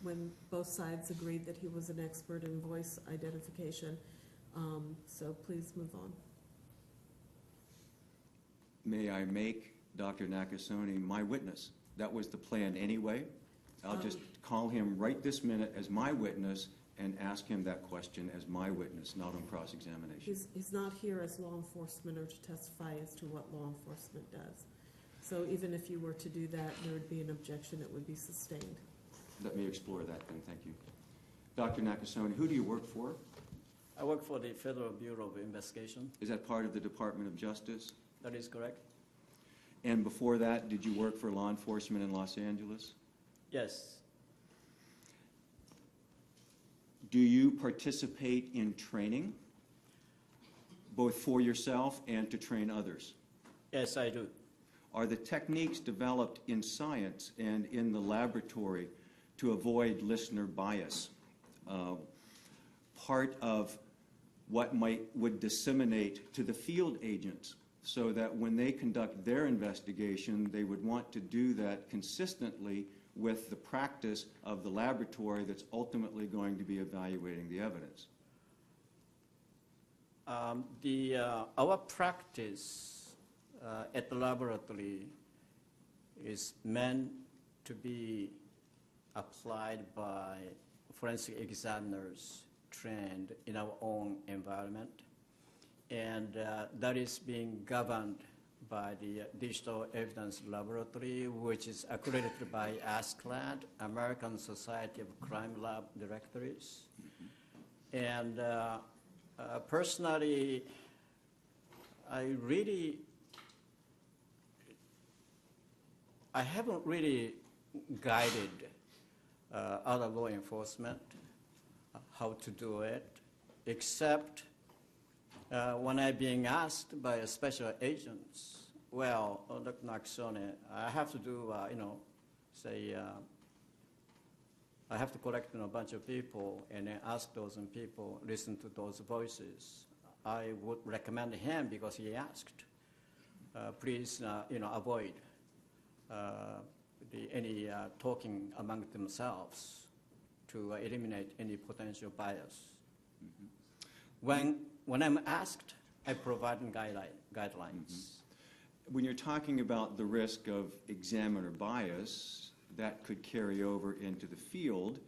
when both sides agreed that he was an expert in voice identification. So please move on. May I make Dr. Nakasone my witness? That was the plan anyway. I'll just call him right this minute as my witness and ask him that question as my witness, not on cross-examination. He's not here as law enforcement or to testify as to what law enforcement does. So even if you were to do that, there would be an objection that would be sustained. Let me explore that then, thank you. Dr. Nakasone, who do you work for? I work for the Federal Bureau of Investigation. Is that part of the Department of Justice? That is correct? And before that, did you work for law enforcement in Los Angeles? Yes. Do you participate in training, both for yourself and to train others? Yes, I do. Are the techniques developed in science and in the laboratory to avoid listener bias part of what would disseminate to the field agents so that when they conduct their investigation, they would want to do that consistently with the practice of the laboratory that's ultimately going to be evaluating the evidence? Our practice at the laboratory is meant to be applied by forensic examiners trained in our own environment, and that is being governed by the Digital Evidence Laboratory, which is accredited by ASCLD, American Society of Crime Lab Directories. And personally, I haven't really guided other law enforcement how to do it, except when I'm being asked by special agents, well, Dr. Nakasone, I have to do, I have to collect a bunch of people and then ask those people, listen to those voices. I would recommend him because he asked, please, avoid any talking among themselves to eliminate any potential bias. Mm-hmm. When I'm asked, I provide guidelines. When you're talking about the risk of examiner bias, that could carry over into the field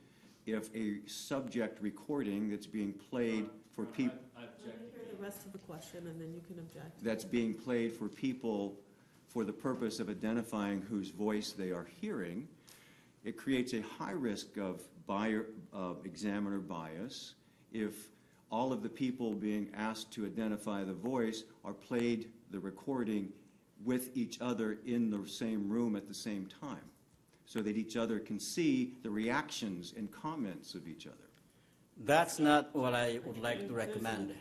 if a subject recording that's being played for people... I object. Hear the rest of the question, and then you can object. That's being played for people for the purpose of identifying whose voice they are hearing, it creates a high risk of examiner bias if all of the people being asked to identify the voice are played the recording with each other in the same room at the same time, so that each other can see the reactions and comments of each other. That's not what I would like to recommend.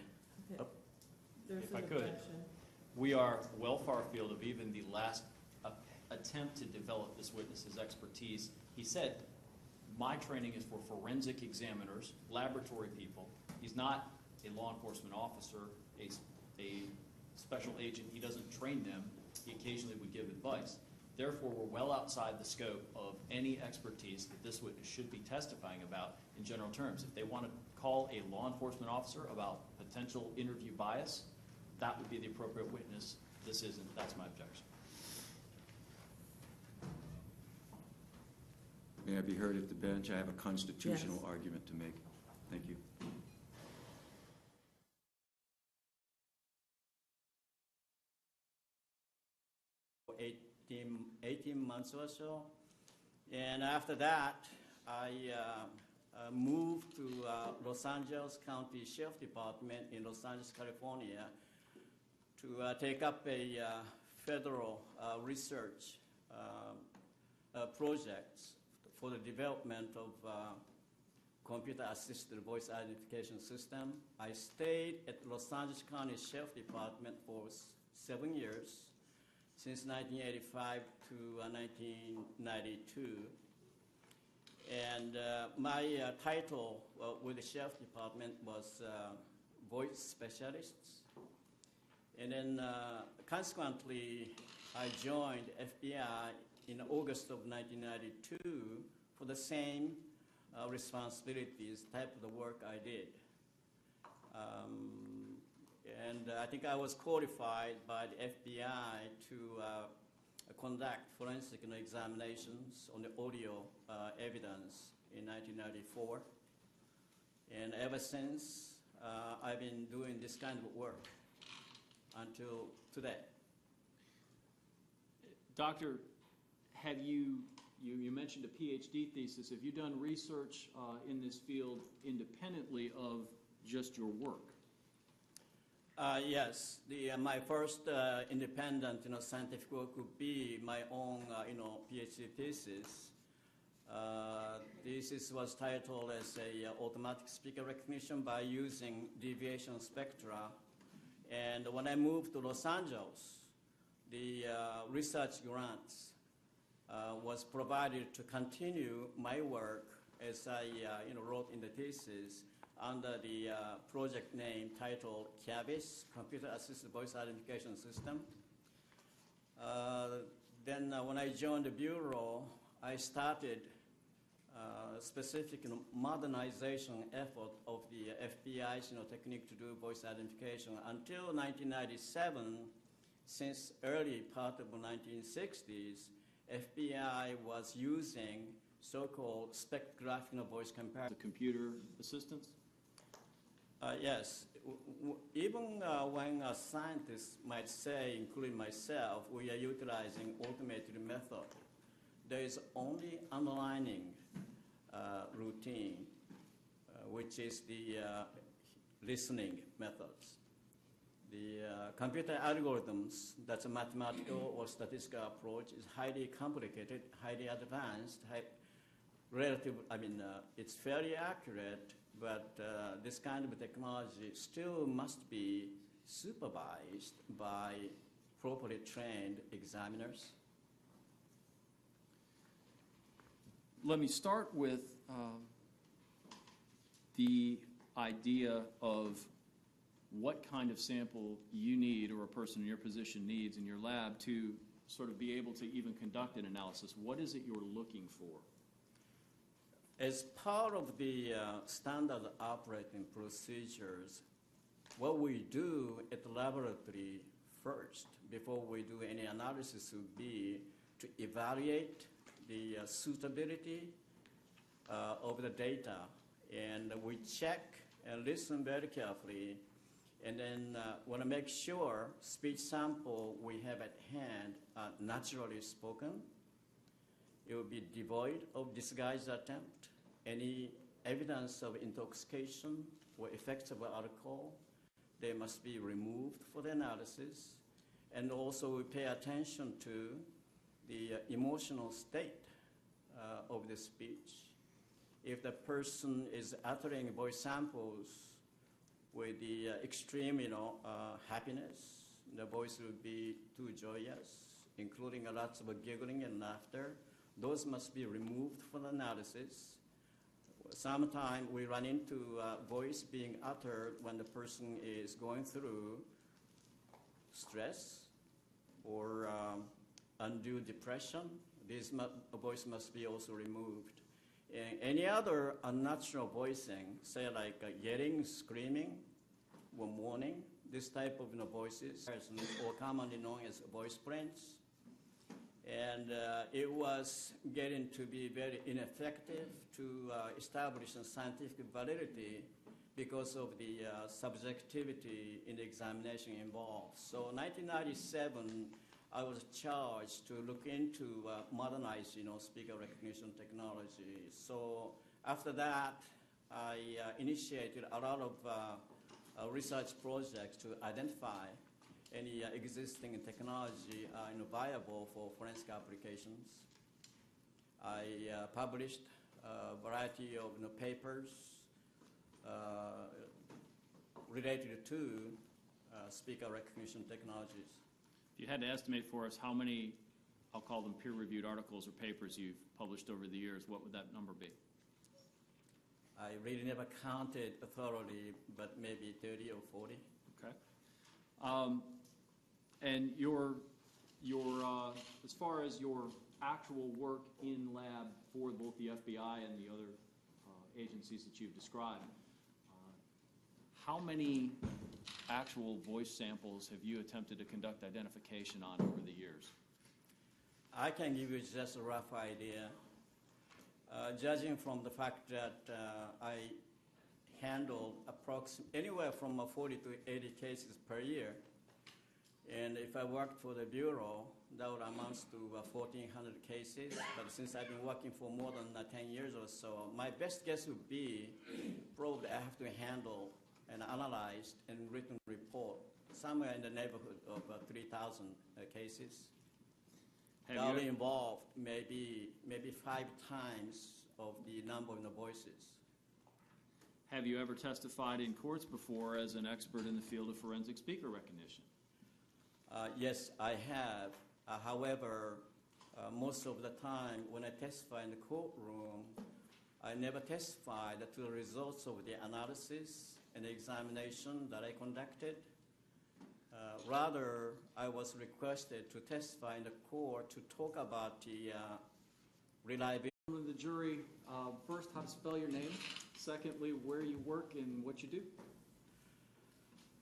Okay. There's If an I could. objection. We are well far afield of even the last attempt to develop this witness's expertise. He said, my training is for forensic examiners, laboratory people. He's not a law enforcement officer, a special agent, he doesn't train them, he occasionally would give advice. Therefore, we're well outside the scope of any expertise that this witness should be testifying about in general terms. If they want to call a law enforcement officer about potential interview bias, that would be the appropriate witness. This isn't. That's my objection. May I be heard at the bench? I have a constitutional Yes. argument to make. Thank you. For 18 months or so. And after that, I moved to Los Angeles County Sheriff Department in Los Angeles, California, to take up a federal research project for the development of computer-assisted voice identification system. I stayed at Los Angeles County Sheriff Department for 7 years, since 1985 to 1992. And my title with the Sheriff Department was voice specialist. And then consequently, I joined FBI in August of 1992 for the same responsibilities, type of the work I did. And I think I was qualified by the FBI to conduct forensic examinations on the audio evidence in 1994. And ever since, I've been doing this kind of work until today. Doctor, have you mentioned a PhD thesis. Have you done research in this field independently of just your work? Yes, my first independent, scientific work would be my own, PhD thesis. This was titled as a automatic speaker recognition by using deviation spectra. And when I moved to Los Angeles, the research grants was provided to continue my work as I, wrote in the thesis, under the project name titled CAVIS, Computer Assisted Voice Identification System. Then when I joined the Bureau, I started specific modernization effort of the FBI's technique to do voice identification until 1997. Since early part of the 1960s, FBI was using so-called spectrographic voice comparison. The computer assistants? Yes. Even when a scientist might say, including myself, we are utilizing automated method, there is only underlining routine, which is the listening methods. The computer algorithms, that's a mathematical or statistical approach, is highly complicated, highly advanced, it's fairly accurate, but this kind of technology still must be supervised by properly trained examiners. Let me start with the idea of what kind of sample you need, or a person in your position needs in your lab, to sort of be able to even conduct an analysis. What is it you're looking for? As part of the standard operating procedures, what we do at the laboratory first, before we do any analysis, would be to evaluate the suitability of the data. And we check and listen very carefully, and then want to make sure speech sample we have at hand are naturally spoken. It will be devoid of disguised attempt, any evidence of intoxication or effects of alcohol. They must be removed for the analysis. And also we pay attention to the emotional state of the speech. If the person is uttering voice samples with the extreme, happiness, the voice will be too joyous, including lots of giggling and laughter. Those must be removed from the analysis. sometimes we run into voice being uttered when the person is going through stress or undue depression. This voice must be also removed. And any other unnatural voicing, say like yelling, screaming, or moaning, this type of voices, or commonly known as voice prints. And it was getting to be very ineffective to establish a scientific validity because of the subjectivity in the examination involved. So 1997, I was charged to look into modernized, speaker recognition technology. So after that, I initiated a lot of research projects to identify any existing technology viable for forensic applications. I published a variety of papers related to speaker recognition technologies. If you had to estimate for us how many, I'll call them peer-reviewed articles or papers you've published over the years, what would that number be? I really never counted thoroughly, but maybe 30 or 40. Okay. And as far as your actual work in lab for both the FBI and the other agencies that you've described, how many actual voice samples have you attempted to conduct identification on over the years? I can give you just a rough idea. Judging from the fact that I handle anywhere from 40 to 80 cases per year, and if I worked for the Bureau, that would amount to 1,400 cases. But since I've been working for more than 10 years or so, my best guess would be probably I have to handle and analyze and written report somewhere in the neighborhood of 3,000 cases. That will involve maybe 5 times of the number of the voices. Have you ever testified in courts before as an expert in the field of forensic speaker recognition? Yes, I have. However, most of the time when I testify in the courtroom, I never testified to the results of the analysis and the examination that I conducted. Rather, I was requested to testify in the court to talk about the reliability. The jury, first, how to spell your name. Secondly, where you work and what you do.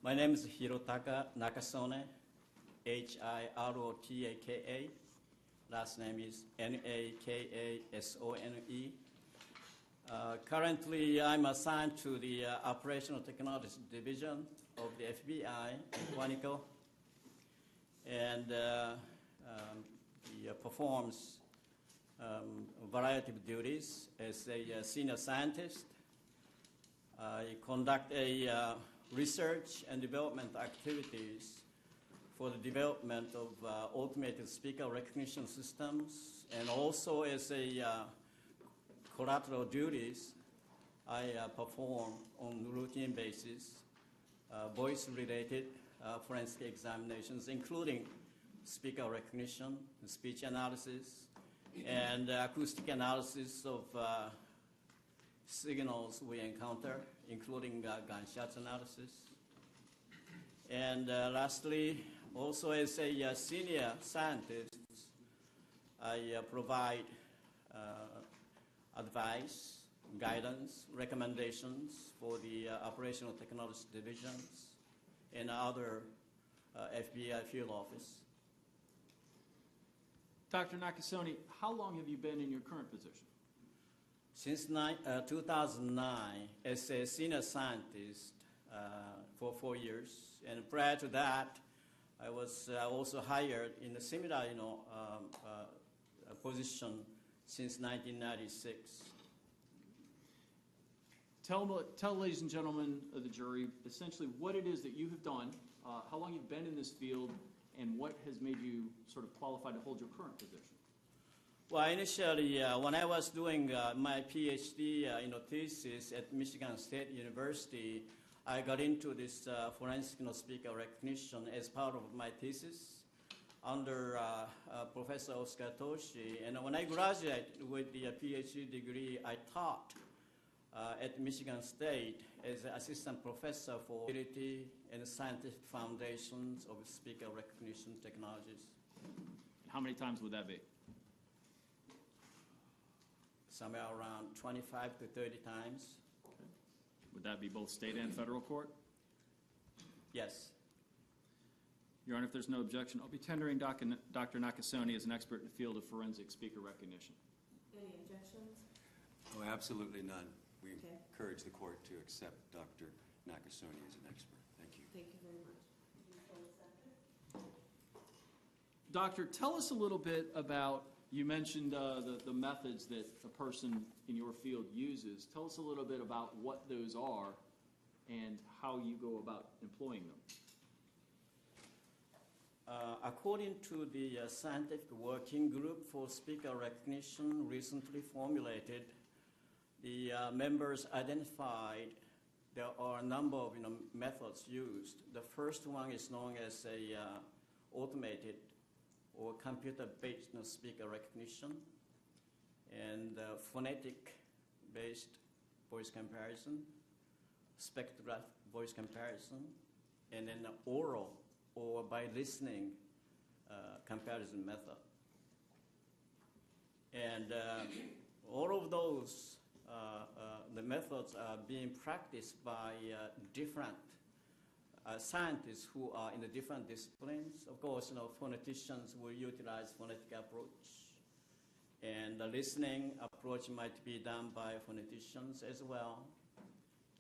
My name is Hirotaka Nakasone, Hirotaka. Last name is Nakasone. Currently, I'm assigned to the Operational Technology Division of the FBI in Quantico, and he performs a variety of duties as a senior scientist. I conduct research and development activities for the development of automated speaker recognition systems, and also as a collateral duties I perform on routine basis, voice-related forensic examinations, including speaker recognition, speech analysis, and acoustic analysis of signals we encounter, including gunshots analysis. And lastly, also as a senior scientist, I provide advice, guidance, recommendations for the Operational Technology Divisions and other FBI field office. Dr. Nakasone, how long have you been in your current position? Since 2009, as a senior scientist for 4 years, and prior to that, I was also hired in a similar, position since 1996. Tell ladies and gentlemen of the jury essentially what it is that you have done, how long you've been in this field, and what has made you sort of qualified to hold your current position. Well, initially, when I was doing my PhD thesis at Michigan State University, I got into this forensic speaker recognition as part of my thesis under Professor Oscar Toshi. And when I graduated with the PhD degree, I taught at Michigan State as an assistant professor for ability and scientific foundations of speaker recognition technologies. How many times would that be? Somewhere around 25 to 30 times. Would that be both state and federal court? Yes. Your Honor, if there's no objection, I'll be tendering Dr. Nakasone as an expert in the field of forensic speaker recognition. Any objections? Oh, absolutely none. We Okay. encourage the court to accept Dr. Nakasone as an expert. Thank you. Thank you very much. Do you so accept it? Doctor, tell us a little bit about, you mentioned the methods that a person in your field uses. Tell us a little bit about what those are and how you go about employing them. According to the scientific working group for speaker recognition recently formulated, the members identified there are a number of methods used. The first one is known as a automated or computer-based speaker recognition, and phonetic-based voice comparison, spectrograph voice comparison, and then oral or by listening comparison method. And all of those, the methods are being practiced by different scientists who are in the different disciplines. Of course, phoneticians will utilize phonetic approach, and the listening approach might be done by phoneticians as well.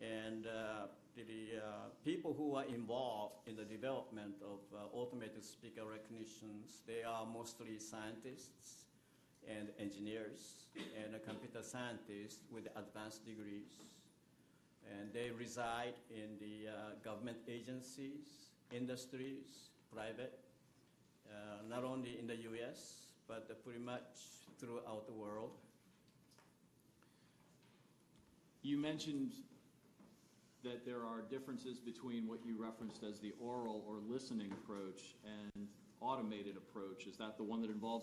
And the people who are involved in the development of automated speaker recognitions, they are mostly scientists and engineers and computer scientists with advanced degrees. And they reside in the government agencies, industries, private, not only in the US, but pretty much throughout the world. You mentioned that there are differences between what you referenced as the oral or listening approach and automated approach. Is that the one that involves